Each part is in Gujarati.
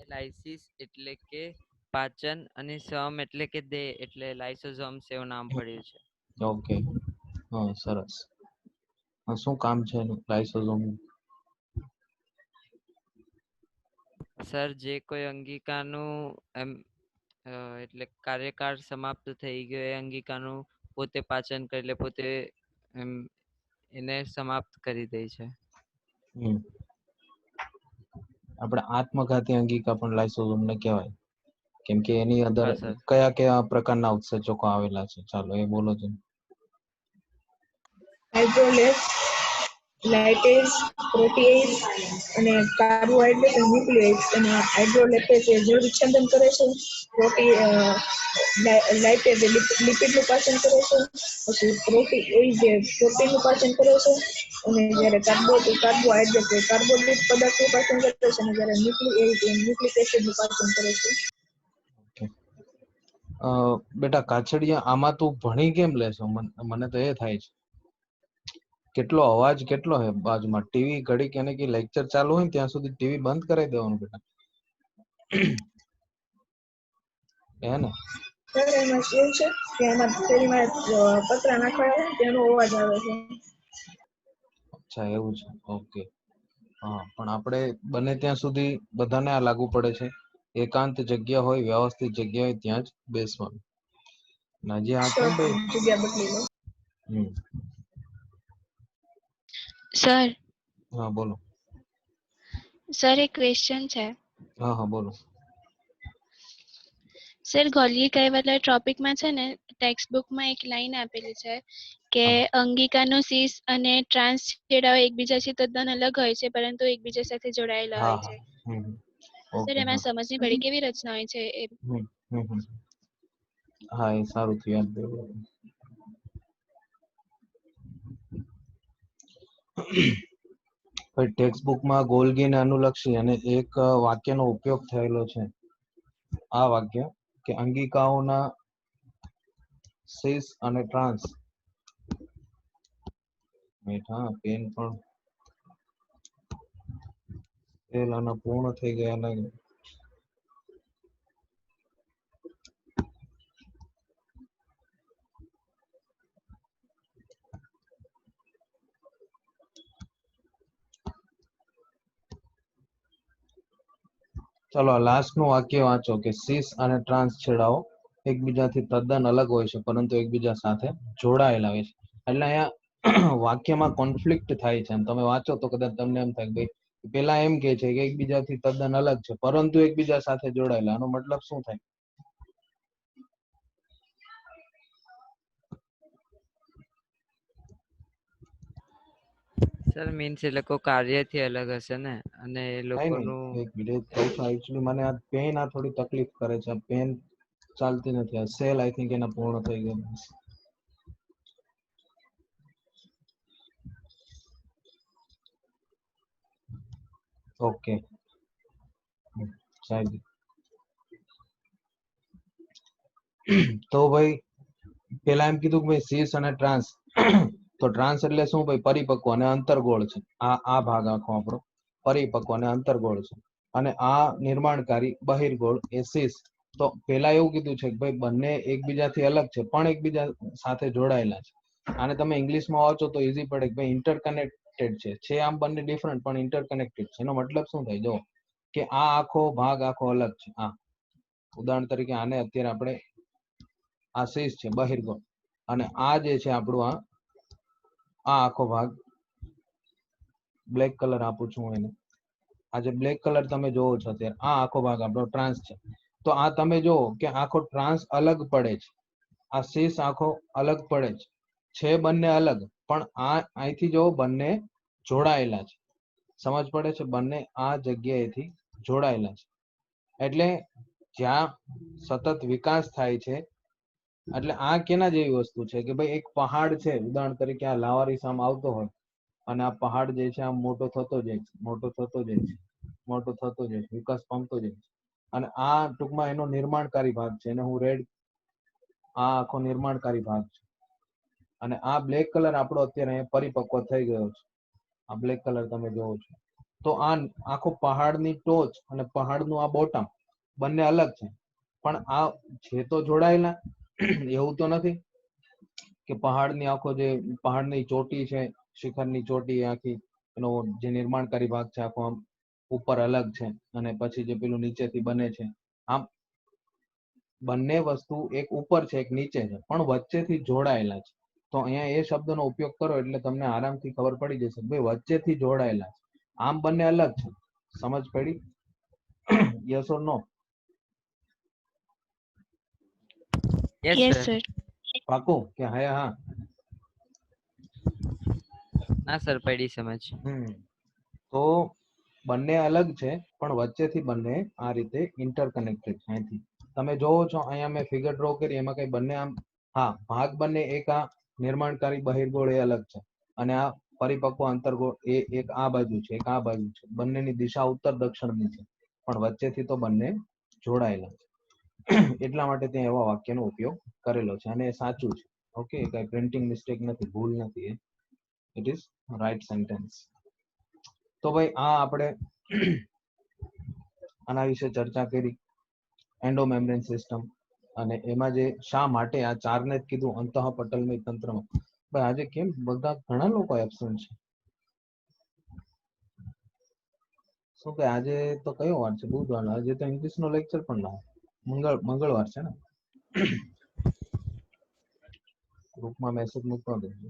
લાઇસિસ એટલે કે પાચન અને સમ એટલે કે દેહ એટલે લાઇસોઝોમ્સ એવું નામ પડ્યું છે. ઓકે, હા સરસ. શું કામ છે એનું લાઇસોઝોમ? સર, જે કોઈ અંગિકાનું એમ એટલે કાર્યકાળ સમાપ્ત થઈ ગયો એ અંગિકાનું પોતે પાચન કરી લે, પોતે એમ એને સમાપ્ત કરી દે છે. આપણે આત્મઘાતી અંગિકા પણ લાઇસોઝોમ ને કહેવાય, કેમ કે એની અંદર હા સર. કયા કયા પ્રકારના ઉત્સેચકો આવેલા છે? ચાલો એ બોલો છો. હાઇડ્રોલેસ, લાઇટેસ, પ્રોટીએઝ અને કાર્બોહાઈડ્રેટ અને ન્યુક્લિયોઇડ્સ. અને હાઇડ્રોલેટેસ એ જળ વિચ્છેદન કરે છે. લાઇટેસ એ લિપિડનું પાચન કરે છે. પછી પ્રોટીએઝ એ પ્રોટીનનું પાચન કરે છે. અને જ્યારે કાર્બોહાઈડ્રેટ એ કાર્બોદિત પદાર્થનું પાચન કરે છે. અને જ્યારે ન્યુક્લિયોઇડ એ ન્યુક્લિક એસિડનું પાચન કરે છે. બેટા કાછડિયા, આમાં તું ભણી કેમ લેશો? મને તો એ થાય છે. કેટલો અવાજ કેટલો હે બાજુમાં? ટીવી ઘડી કે કે લેક્ચર ચાલુ હોય ને ત્યાં સુધી ટીવી બંધ કરાવી દેવાનું બેટા. હે ને? સર, એમાં એવું છે કે એમાં શેરીમાં પતરા નાખવાના તેનો અવાજ આવે છે. અચ્છા, એવું છે. ઓકે, હા. પણ આપણે બને ત્યાં સુધી બધાને આ લાગુ પડે છે, એકાંત જગ્યા હોય, વ્યવસ્થિત જગ્યા હોય ત્યાં જ બેસવાનું. હજી આ કેમ ભાઈ? જગ્યા બદલી લો. સર, હા બોલો. સર એક ક્વેશ્ચન છે. હા હા બોલો. સર, ગોલીય કહેવાતા ટોપિકમાં છે ને ટેક્સ્ટ બુકમાં એક લાઈન આપેલી છે કે અંગિકાનો સીસ અને ટ્રાન્સ છેડાઓ એકબીજાથી તદ્દન અલગ હોય છે, પરંતુ એકબીજા સાથે જોડાયેલા હા હોય છે. હા. સર, ઓકે, એમાં હા. સમજની પડી કેવી રચના હોય છે એ. હા, એ સારું થયું યાદ કર્યું. ટેક્સ્ટ બુકમાં ગોલ્ગી અને અનુલક્ષી અને એક વાક્યનો ઉપયોગ થયેલો છે. આ વાક્ય કે અંગિકાઓના સીસ અને ટ્રાન્સ. મીઠા પેન પણ પેલાના પૂર્ણ થઈ ગયા લાગે. ચલો લાસ્ટ નું વાક્ય વાંચો કે સીસ અને ટ્રાન્સ છેડાઓ એકબીજાથી તદ્દન અલગ હોય છે, પરંતુ એકબીજા સાથે જોડાયેલા હોય છે. એટલે અહીંયા વાક્યમાં કોન્ફ્લિક્ટ થાય છે. તમે વાંચો તો કદાચ તમને એમ થાય ભાઈ પેલા એમ કે છે કે એકબીજાથી તદ્દન અલગ છે, પરંતુ એકબીજા સાથે જોડાયેલા. આનો મતલબ શું થાય? સર, મીન્સ એ લોકો કાર્યથી અલગ હશે ને, અને એ નહીં, લોકોનું એક મિનિટ કહું છું. એકચ્યુઅલી મને આ પેન થોડી તકલીફ કરે છે. પેન ચાલતી નથી. આ સેલ આઈ થિંક એના પૂર્ણ થઈ ગયા. ઓકે, સાહેબ. તો ભાઈ પેલા એમ કીધું કે ભાઈ સીસ અને ટ્રાન્સ. તો ટ્રાન્સ એટલે શું ભાઈ? પરિપક્વ અને અંતર્ગોળ છે. આ ભાગ આખો આપણો પરિપક્વ અને અંતર્ગોળ છે. અને આ નિર્માણકારી બહિર્ગોળ એ સીસ. તો પેલા એવું કીધું છે કે ભાઈ બંને એકબીજાથી અલગ છે, પણ એકબીજા સાથે જોડાયેલા છે. આને તમે ઇંગ્લિશમાં વાંચો તો ઈઝી પડે કે ભાઈ ઇન્ટરકનેક્ટેડ છે. આમ બંને ડિફરન્ટ પણ ઇન્ટરકનેક્ટેડ છે. એનો મતલબ શું થાય? જો કે આ આખો ભાગ આખો અલગ છે. ઉદાહરણ તરીકે આને અત્યારે આપણે આ સીસ છે બહિર્ગોળ, અને આ જે છે આપણું આ આખો ભાગ બ્લેક કલર આપું છું એને. આ જે બ્લેક કલર તમે જોવો છો અત્યારે, આ આખો ભાગ આપણો ટ્રાન્સ છે. તો આ તમે જુઓ કે આખો ટ્રાન્સ અલગ પડે છે. આ સીસ આખો અલગ પડે છે બંને અલગ, પણ આ અહીંથી જો બંને જોડાયેલા છે. સમજ પડે છે? બંને આ જગ્યાએથી જોડાયેલા છે. એટલે જ્યાં સતત વિકાસ થાય છે. એટલે આ કેના જેવી વસ્તુ છે કે ભાઈ એક પહાડ છે. ઉદાહરણ તરીકે આ લાવારી સામે આવતો હોય, અને આ પહાડ જે છે આમ મોટો થતો જાય છે, મોટો થતો જાય છે, મોટો થતો જાય છે, વિકાસ પામતો જાય છે. અને આ ટૂંકમાં એનો નિર્માણકારી ભાગ છે. એને હું રેડ, આ આખો નિર્માણકારી ભાગ છે. અને આ બ્લેક કલર આપણો અત્યારે પરિપક્વ થઈ ગયો છે. આ બ્લેક કલર તમે જોવો છો. તો આ આખો પહાડની ટોચ અને પહાડનું આ બોટમ બંને અલગ છે, પણ આ છે તો જોડાયેલા. એવું તો નથી કે પહાડની આખો જે પહાડની ચોટી છે, શિખરની ચોટી આખી એનો જે નિર્માણકારી ભાગ છે આખો આમ ઉપર અલગ છે અને પછી જે પેલું નીચેથી બને છે, આમ બંને વસ્તુ એક ઉપર છે એક નીચે છે પણ વચ્ચેથી જોડાયેલા છે. તો અહીંયા એ શબ્દનો ઉપયોગ કરો એટલે તમને આરામથી ખબર પડી જશે ભાઈ વચ્ચેથી જોડાયેલા છે, આમ બંને અલગ છે. સમજ પડી? Yes or no? Yes yes sir. Sir. પાકું કે હા? ના સર, પડી સમજ. તો બંને અલગ છે પણ વચ્ચેથી બંને આ રીતે ઇન્ટરકનેક્ટેડ છે. અહીંથી તમે જોવો છો અહીંયા મેં ફિગર ડ્રો કરી એમાં કઈ બંને આમ હા ભાગ બંને એક આ નિર્માણકારી બહિર્ગોળ એ અલગ છે અને આ પરિપક્વ અંતર્ગોળ એ એક આ બાજુ છે એક આ બાજુ છે. બંનેની દિશા ઉત્તર દક્ષિણની છે પણ વચ્ચેથી તો બંને જોડાયેલા છે. એટલા માટે ત્યાં એવા વાક્યનો ઉપયોગ કરેલો છે અને એ સાચું છે. ઓકે, કઈ પ્રિન્ટિંગ મિસ્ટેક નથી, ભૂલ નથી. It is right sentence. તો ભાઈ આ આપણે આના વિશે ચર્ચા કરી, એન્ડોમેમ્બ્રેન સિસ્ટમ, અને એમાં જે શા માટે આ ચારને જ કીધું અંતઃપટલમય તંત્રમાં. ભાઈ આજે કેમ બધા ઘણા લોકો એબસન્ટ છે? શું કે આજે તો કયો વાર છે? બુધવાર. આજે તો ઇંગ્લિશ નો લેક્ચર પણ ના મંગળવાર છે ને? ગ્રુપમાં મેસેજ મૂકવા દેજો.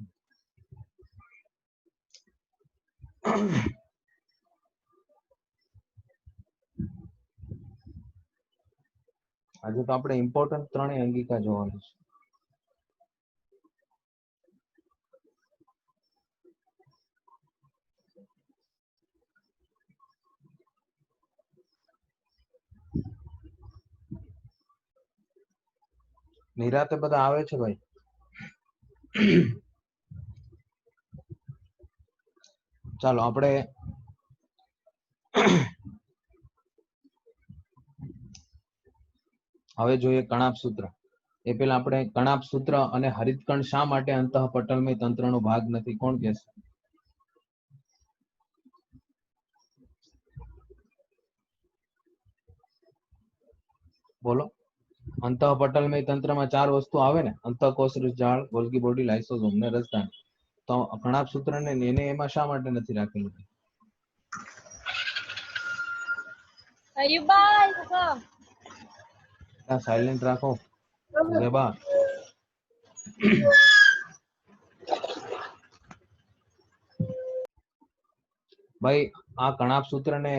આજે તો આપણે ઇમ્પોર્ટન્ટ ત્રણેય અંગિકા જોવાની છે. નિરાતે બધા આવે છે ભાઈ. ચાલો આપણે હવે જોઈએ કણાપ સૂત્ર. એ પેલા આપણે કણાપ સૂત્ર અને હરિતકણ શા માટે અંતઃપટલમય તંત્રનો ભાગ નથી? કોણ કહેશે? બોલો. અંતઃપટલમય તંત્રમાં ચાર વસ્તુ આવે ને, અંતઃકોષરસ જાળ, ગોલ્ગી બોડી, લાઇસોસોમ ને રસધાની. તો કણાપ સૂત્ર ને એને એમાં શા માટે નથી રાખેલું? સાયલેન્ટ રાખો ઝેબા. ભાઈ આ કણાપ સૂત્ર ને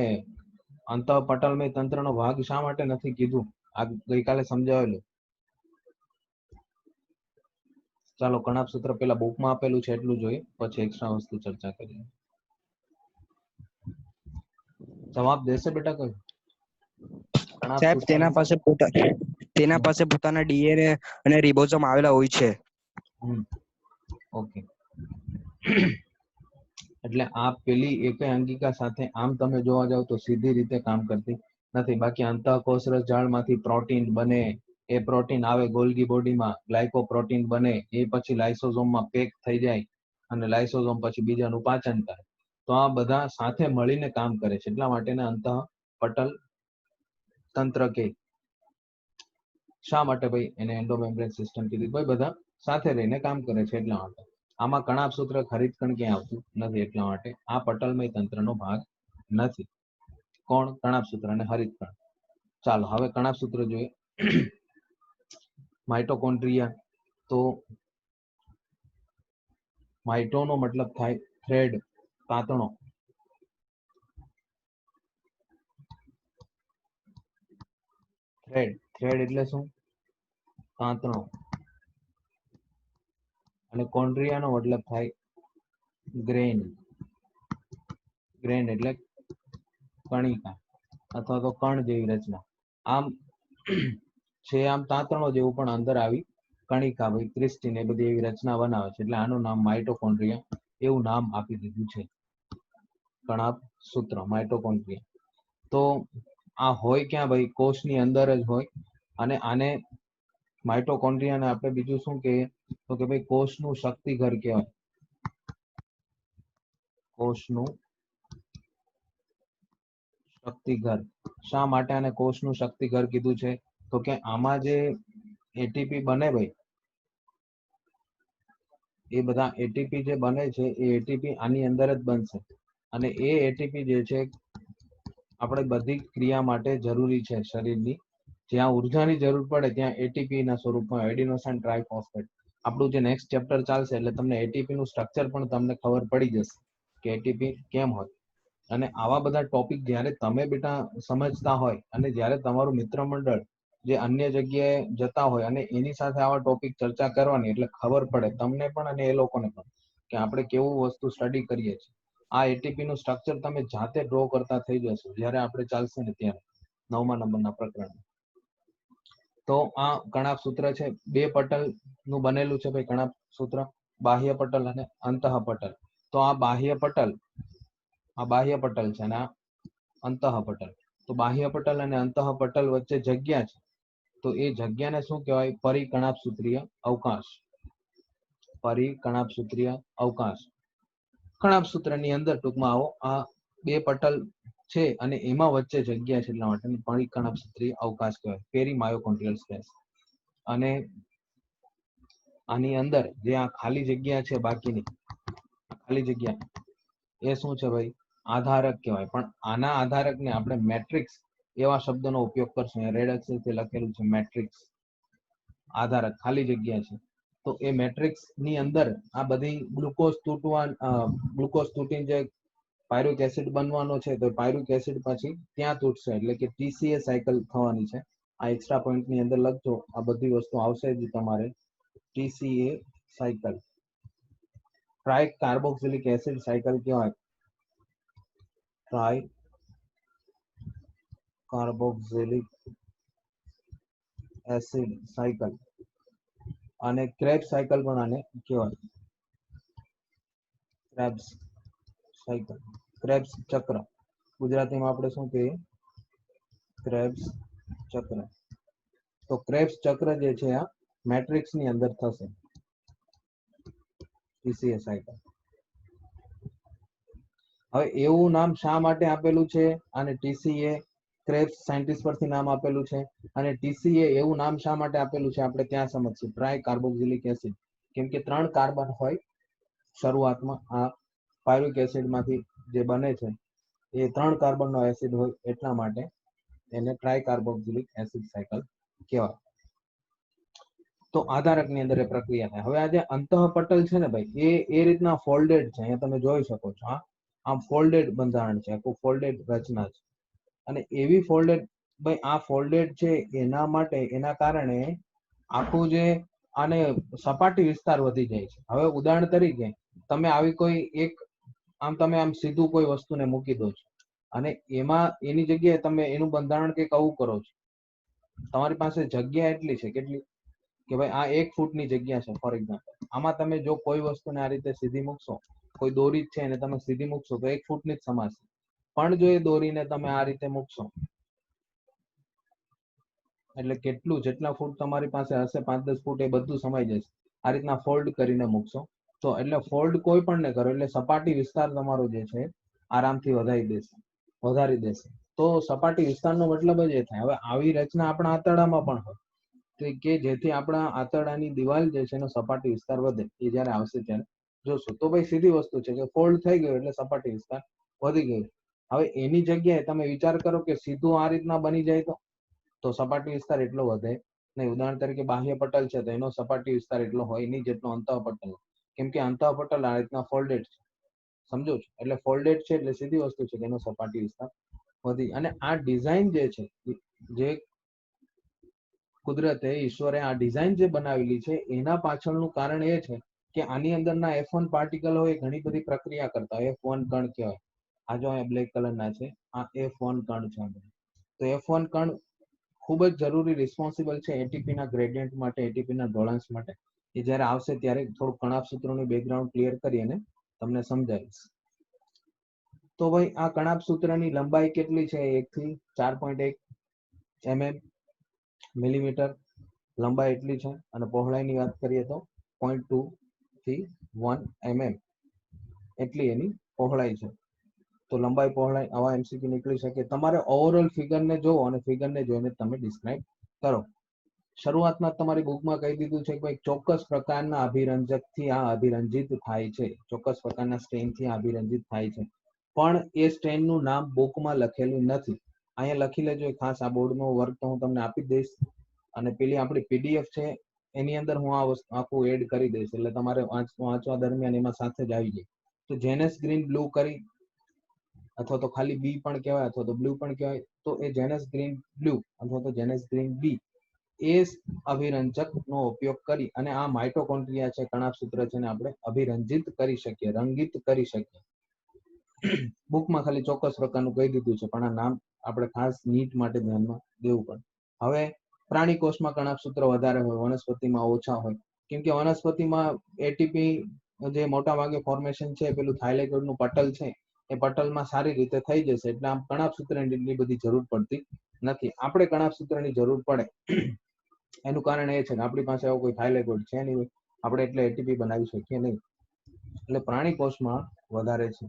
અંતઃપટલમય તંત્રનો ભાગ શા માટે નથી કીધું? આ ગઈકાલે સમજાવેલું. ચાલો કણાપ સૂત્ર પેલા બુકમાં આપેલું છે એટલું જોઈએ, પછી એક્સ્ટ્રા વસ્તુ ચર્ચા કરીએ. જવાબ દેશે બેટા કોઈ? કણાપ સાહેબ સૂત્ર તેના પાસે પોતાના ડીએનએ અને રિબોઝોમ આવેલા હોય છે. ઓકે. એટલે આ પેલી એક અંગિકા સાથે આમ તમે જોવા જાવ તો સીધી રીતે કામ કરતી નથી. બાકી અંતઃકોષરસ જાળમાંથી પ્રોટીન બને, એ પ્રોટીન આવે ગોલ્ગી બોડીમાં, ગ્લાયકોપ્રોટીન બને, એ પછી લાઇસોસોમમાં પેક થઈ જાય અને લાઇસોસોમ પછી બીજાનું પાચન કરે. તો આ બધા સાથે મળીને કામ કરે છે. એટલા માટે અંતઃપટલ તંત્ર કે. શા માટે ભાઈ એને એન્ડોમેમ્બ્રેન સિસ્ટમ કીધી? ભાઈ બધા સાથે રહીને કામ કરે છે એટલા માટે. આમાં કણાપ સૂત્ર હરિતકણ ક્યાંય આવતું નથી એટલા માટે આ પટલમય તંત્રનો ભાગ નથી. કોણ? કણાપ સૂત્ર અને હરિતકણ. ચાલો હવે કણાપ સૂત્ર જોઈએ. માઇટોકોન્ડ્રિયા. તો માઇટો નો મતલબ થાય થ્રેડ, તાંતણો. થ્રેડ એટલે શું? તાંતણો. અને કોન્ડ્રિયા નો મતલબ થાય ગ્રેન. ગ્રેન એટલે કણિકા અથવા તો કણ જેવી રચના. આમ છે આમ તાંતણો જેવું પણ અંદર આવી કણિકા ભાઈ ક્રિસ્ટીન એ બધી એવી રચના બનાવે છે. એટલે આનું નામ માઇટોકોન્ડ્રિયા એવું નામ આપી દીધું છે. કણાપ સૂત્ર માઇટોકોન્ડ્રિયા. તો આ હોય ક્યાં ભાઈ? કોષની અંદર જ હોય. અને આને માઇટોકોન્ડ્રિયાને આપણે બીજું શું કહીએ તો કે ભાઈ કોષનું શક્તિઘર કહેવાય. કોષનું શક્તિઘર. શા માટે આને કોષનું શક્તિઘર કીધું છે? તો કે આમાં જે એટીપી બને ભાઈ, એ બધા એટીપી જે બને છે એ એટીપી આની અંદર જ બનશે, અને એ એટીપી જે છે આપણે બધી ક્રિયા માટે જરૂરી છે શરીરની. જ્યાં ઉર્જાની જરૂર પડે ત્યાં એટીપી ના સ્વરૂપમાં એડિનોસાઇન ટ્રાઇફોસ્ફેટ. આપણું જે નેક્સ્ટ ચેપ્ટર ચાલશે એટલે તમને એટીપી નું સ્ટ્રક્ચર પણ તમને ખબર પડી જશે કે એટીપી કેમ હોય. અને આવા બધા ટોપિક જ્યારે તમે બેટા સમજતા હોય અને જ્યારે તમારું મિત્ર મંડળ જે અન્ય જગ્યાએ જતા હોય અને એની સાથે આવા ટોપિક ચર્ચા કરવાની, એટલે ખબર પડે તમને પણ અને એ લોકોને પણ કે આપણે કેવું વસ્તુ સ્ટડી કરીએ છીએ. આ એટીપી નું સ્ટ્રક્ચર તમે જાતે ડ્રો કરતા થઈ જશો જ્યારે આપણે ચાલશે ને ત્યારે 9મા નંબરના પ્રકરણ. તો આ કણાપ સૂત્ર છે, 2 પટલ નું બનેલું છે ભાઈ કણાપ સૂત્ર, બાહ્ય પટલ અને અંતઃ પટલ. તો આ બાહ્ય પટલ છે અને આ અંતઃ પટલ. તો બાહ્ય પટલ અને અંતઃ પટલ વચ્ચે જગ્યા છે, તો એ જગ્યાને શું કહેવાય? પરિકણાપ સૂત્રીય અવકાશ. પરિકણાપ સૂત્રીય અવકાશ. કણાપ સૂત્રની અંદર ટૂંકમાં આવો આ 2 પટલ છે અને એમાં વચ્ચે જગ્યા છે, એટલા માટે પરિકણાપ સૂત્રીય અવકાશ કહેવાય, પેરીમાયોકોન્ડ્રિયલ સ્પેસ. અને આની અંદર જે આ ખાલી જગ્યા છે, બાકીની ખાલી જગ્યા, એ શું છે ભાઈ? આધારક કહેવાય. પણ આના આધારકને આપણે મેટ્રિક્સ એવા શબ્દનો ઉપયોગ કરશું. રેડ અક્ષરથી લખેલું છે મેટ્રિક્સ. આધારક ખાલી જગ્યા છે, તો એ મેટ્રિક્સ ની અંદર આ બધી ગ્લુકોઝ તૂટીને જે પાયરુક એસિડ બનવાનો છે, તો પાયરુક એસિડ પછી ત્યાં તૂટશે, એટલે કે ટીસીએ સાયકલ થવાની છે. આ એક્સ્ટ્રા પોઈન્ટ ની અંદર લખજો, આ બધી વસ્તુ આવશે જ તમારે. TCA cycle, try carboxylic acid cycle કહેવાય. ટ્રાય કાર્બોક્સિલિક એસિડ સાયકલ અને ક્રેબ્સ સાયકલ પણ આને કહેવાય. ક્રેબ્સ સાયકલ, ક્રેબ્સ ચક્ર. ગુજરાતીમાં આપણે શું કહીએ? ક્રેબ્સ ચક્ર. તો ક્રેબ્સ ચક્ર જે છે આ મેટ્રિક્સ ની અંદર થશે, ટીસીએ સાયકલ. હવે એવું નામ શા માટે આપેલું છે? અને ટીસીએ ક્રેબ્સ સાયન્ટિસ્ટ પરથી નામ આપેલું છે. અને ટીસીએ એવું નામ શા માટે આપેલું છે આપણે ત્યાં સમજશું. ટ્રાય કાર્બોક્સિલિક એસિડ, કેમ કે 3 કાર્બન હોય શરૂઆતમાં. આ પાયરુક એસિડ માંથી જે બને છે એ 3 કાર્બન નો એસિડ હોય, એટલા માટે એને ટ્રાય કાર્બોક્સિલિક એસિડ સાયકલ કહેવાય. તો આધારક ની અંદર એ પ્રક્રિયા થાય. હવે આ જે અંતઃ પટલ છે ને ભાઈ, એ રીતના ફોલ્ડેડ છે. અહીંયા તમે જોઈ શકો છો, આમ ફોલ્ડેડ બંધારણ છે, આખું ફોલ્ડેડ રચના છે. અને એવી ફોલ્ડેડ ભાઈ, આ ફોલ્ડેડ છે એના માટે, એના કારણે આખું જે આને સપાટી વિસ્તાર વધી જાય છે. હવે ઉદાહરણ તરીકે તમે આવી કોઈ એક તમે આમ સીધું કોઈ વસ્તુને મૂકી દો છો અને એમાં એની જગ્યાએ તમે એનું બંધારણ કંઈક આવું કરો છો. તમારી પાસે જગ્યા એટલી છે, કેટલી કે ભાઈ આ 1 ફૂટની જગ્યા છે ફોર એક્ઝામ્પલ. આમાં તમે જો કોઈ વસ્તુને આ રીતે સીધી મૂકશો, કોઈ દોરી છે એને તમે સીધી મૂકશો તો 1 ફૂટની જ સમાશે. પણ જો એ દોરીને તમે આ રીતે મૂકશો એટલે કેટલું, જેટલા ફૂટ તમારી પાસે હશે 5-10 ફૂટ, એ બધું સમાઈ જશે. આ રીતના ફોલ્ડ કરીને મૂકશો તો, એટલે ફોલ્ડ કોઈ પણ ને કરો એટલે સપાટી વિસ્તાર તમારો જે છે આરામથી વધારી દેશે. તો સપાટી વિસ્તારનો મતલબ જ એ થાય. હવે આવી રચના આપણા આંતરડામાં પણ હોય, તો કે જેથી આપણા આંતરડાની દિવાલ જે છે એનો સપાટી વિસ્તાર વધે. એ જયારે આવશે ત્યારે જોશો. તો ભાઈ સીધી વસ્તુ છે કે ફોલ્ડ થઈ ગયો એટલે સપાટી વિસ્તાર વધી ગયો. હવે એની જગ્યાએ તમે વિચાર કરો કે સીધું આ રીતના બની જાય તો સપાટી વિસ્તાર એટલો વધે નહીં. ઉદાહરણ તરીકે બાહ્ય પટલ છે તો એનો સપાટી વિસ્તાર એટલો હોય નહીં જેટલો અંતઃ પટલ, કેમ કે અંતઃ પટલ આ રીતના ફોલ્ડેડ છે. સમજો છો? એટલે ફોલ્ડેડ છે એટલે સીધી વસ્તુ છે કે એનો સપાટી વિસ્તાર વધી. અને આ ડિઝાઇન જે છે, જે કુદરતે, ઈશ્વરે આ ડિઝાઇન જે બનાવેલી છે એના પાછળનું કારણ એ છે કે આની અંદરના F1 પાર્ટિકલ હોય ઘણી બધી પ્રક્રિયા કરતા હોય. F1 કણ કહેવાય. આ જો અહીંયા બ્લેક કલરના છે, આ F1 કણ છે. તો F1 કણ ખૂબ જ જરૂરી રિસ્પોન્સિબલ છે એટીપી ના ગ્રેડિયન્ટ માટે, એટીપી ના ઢોળાંશ માટે. એ જ્યારે આવશે ત્યારે થોડું કણાપ સૂત્રોનું બેકગ્રાઉન્ડ ક્લિયર કરી અને તમને સમજાવીશ. તો ભાઈ આ કણાપ સૂત્રની લંબાઈ કેટલી છે? 1 થી 4.1 mm મિલીમીટર લંબાઈ એટલી છે. અને પહોળાઈની વાત કરીએ તો 0.2 થી 1 mm એટલી એની પહોળાઈ છે. તો લંબાઈ પહોળાઈ આવા એમસીક્યુ નીકળી શકે. તમારે ઓવરઓલ ફિગરને જોવો અને ફિગરને જોઈને તમે ડિસ્ક્રાઇબ કરો. શરૂઆતમાં તમારી બુકમાં કહી દીધું છે કે ભાઈ ચોક્કસ પ્રકારના અભિરંજકથી આ અભિરંજિત થાય છે, ચોક્કસ પ્રકારના સ્ટેનથી આ અભિરંજિત થાય છે, પણ એ સ્ટેનનું નામ બુકમાં લખેલું નથી. અહીંયા લખી લેજો ખાસ. આ બોર્ડનો વર્ક તો હું તમને આપી જ દઈશ અને પેલી આપણી પીડીએફ છે એની અંદર હું આ વસ્તુ આખું એડ કરી દઈશ, એટલે તમારે વાંચવા દરમિયાન એમાં સાથે જ આવી જાય. તો જેનેસ ગ્રીન બ્લુ કરી અથવા તો ખાલી બી પણ કહેવાય અથવા તો બ્લુ પણ કહેવાય, તો એ જેનેસ ગ્રીન બ્લુ અથવા તો જેનેસ ગ્રીન બી એ અભિરંજક નો ઉપયોગ કરી અને આ માઇટોકોન્ડ્રિયા છે, કણાભસૂત્ર છે, ને આપણે અભિરંજિત કરી શકીએ, રંગિત કરી શકીએ. બુકમાં ખાલી ચોક્કસ પ્રકારનું કહી દીધું છે, પણ આ નામ આપણે ખાસ નીટ માટે ધ્યાનમાં દેવું પડે. હવે પ્રાણી કોષમાં કણાભસૂત્ર વધારે હોય, વનસ્પતિમાં ઓછા હોય, કેમ કે વનસ્પતિમાં એટીપી જે મોટા ભાગે ફોર્મેશન છે પેલું થાઇલેકોઇડનું પટલ છે એ પટલમાં સારી રીતે થઈ જશે, એટલે આમ કણાભસૂત્રની એટલી બધી જરૂર પડતી નથી. આપણે કણાભસૂત્રની જરૂર પડે. એનું કારણ એ છે કે આપણી પાસે આવો કોઈ થાઇલેકોઇડ છે નહીં, આપણે એટલે એટીપી બનાવી શકીએ નહીં, એટલે પ્રાણી કોષમાં વધારે છે.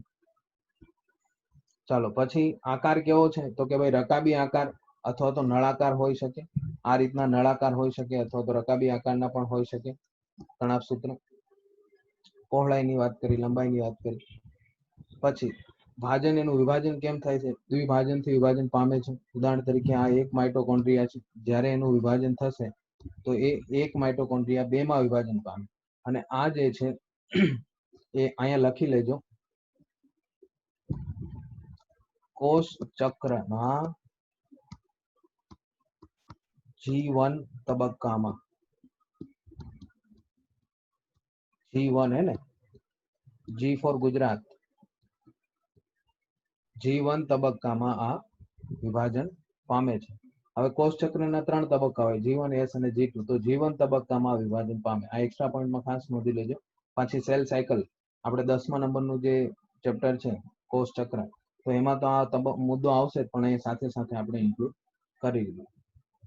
ચાલો પછી આકાર કેવો છે, તો કે ભાઈ રકાબી આકાર અથવા તો નળાકાર હોઈ શકે. આ રીતના નળાકાર હોઈ શકે અથવા તો રકાબી આકારના પણ હોઈ શકે કણાભસૂત્ર. પહોળાઈની વાત કરી, લંબાઈની વાત કરી. પછી ભાજન, એનું વિભાજન કેમ થાય છે? દ્વિભાજનથી વિભાજન પામે છે. ઉદાહરણ તરીકે આ એક માઇટોકોન્ડ્રિયા છે, જ્યારે એનું વિભાજન થશે તો એ એક માઇટોકોન્ડ્રિયા 2 માં વિભાજન પામે. અને આ જે છે એ અહીંયા લખી લેજો, કોષ ચક્રના G1 તબક્કામાં, G1 હે ને, G ફોર ગુજરાત, G1 તબક્કામાં આ વિભાજન પામે છે. હવે કોષ ચક્રના 3 તબક્કા હોય, G1, S અને G2. તો G1 તબક્કામાં વિભાજન પામે. આ એક્સ્ટ્રા પોઈન્ટમાં ખાસ નોંધી લેજો. પછી સેલ સાયકલ, આપણે 10મા નંબરનું જે ચેપ્ટર છે કોષ ચક્ર, તો એમાં તો આ મુદ્દો આવશે જ, પણ એ સાથે સાથે આપણે ઇન્ક્લુડ કરી દીધું.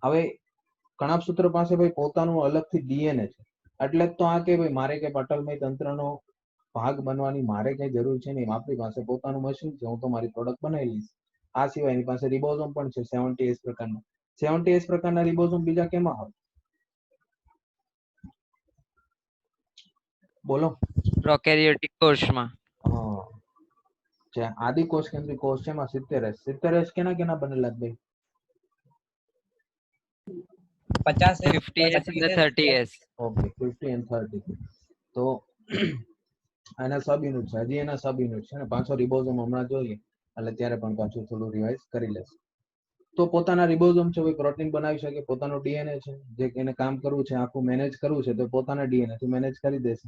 હવે કણાભસૂત્ર પાસે ભાઈ પોતાનું અલગથી ડીએનએ છે, એટલે જ તો આ કે ભાઈ મારે કે પટલમય તંત્રનો ભાગ બનવાની મારે કઈ જરૂર છે નહીં, આપણી પાસે પોતાનું મશીન છે, હું તો મારી પ્રોડક્ટ બનાવી લઈશ. આ સિવાય એની પાસે રિબોઝોમ પણ છે 70S પ્રકારના. 70S પ્રકારના રિબોઝોમ બીજા કેમાં હોય? બોલો. પ્રોકેરિયોટિક કોષમાં. હા, જે આદિ કોષ કેન્દ્રિત કોષ છે એમાં 70S. 70S કેના કેના બનેલા ભાઈ? 50 50S અને 30S. Okay, 50 and 30. તો આના સબ યુનિટ છે, હજી એના સબ યુનિટ છે ને પાછો રિબોઝોમ હમણાં જોઈએ એટલે ત્યારે પણ પાછું થોડું રિવાઇઝ કરી લેશે. તો પોતાના રિબોઝોમ છે, ભાઈ પ્રોટીન બનાવી શકે, પોતાનું ડીએનએ છે, જે એને કામ કરવું છે, આખું મેનેજ કરવું છે, તો પોતાના ડીએનએ થી મેનેજ કરી દેશે.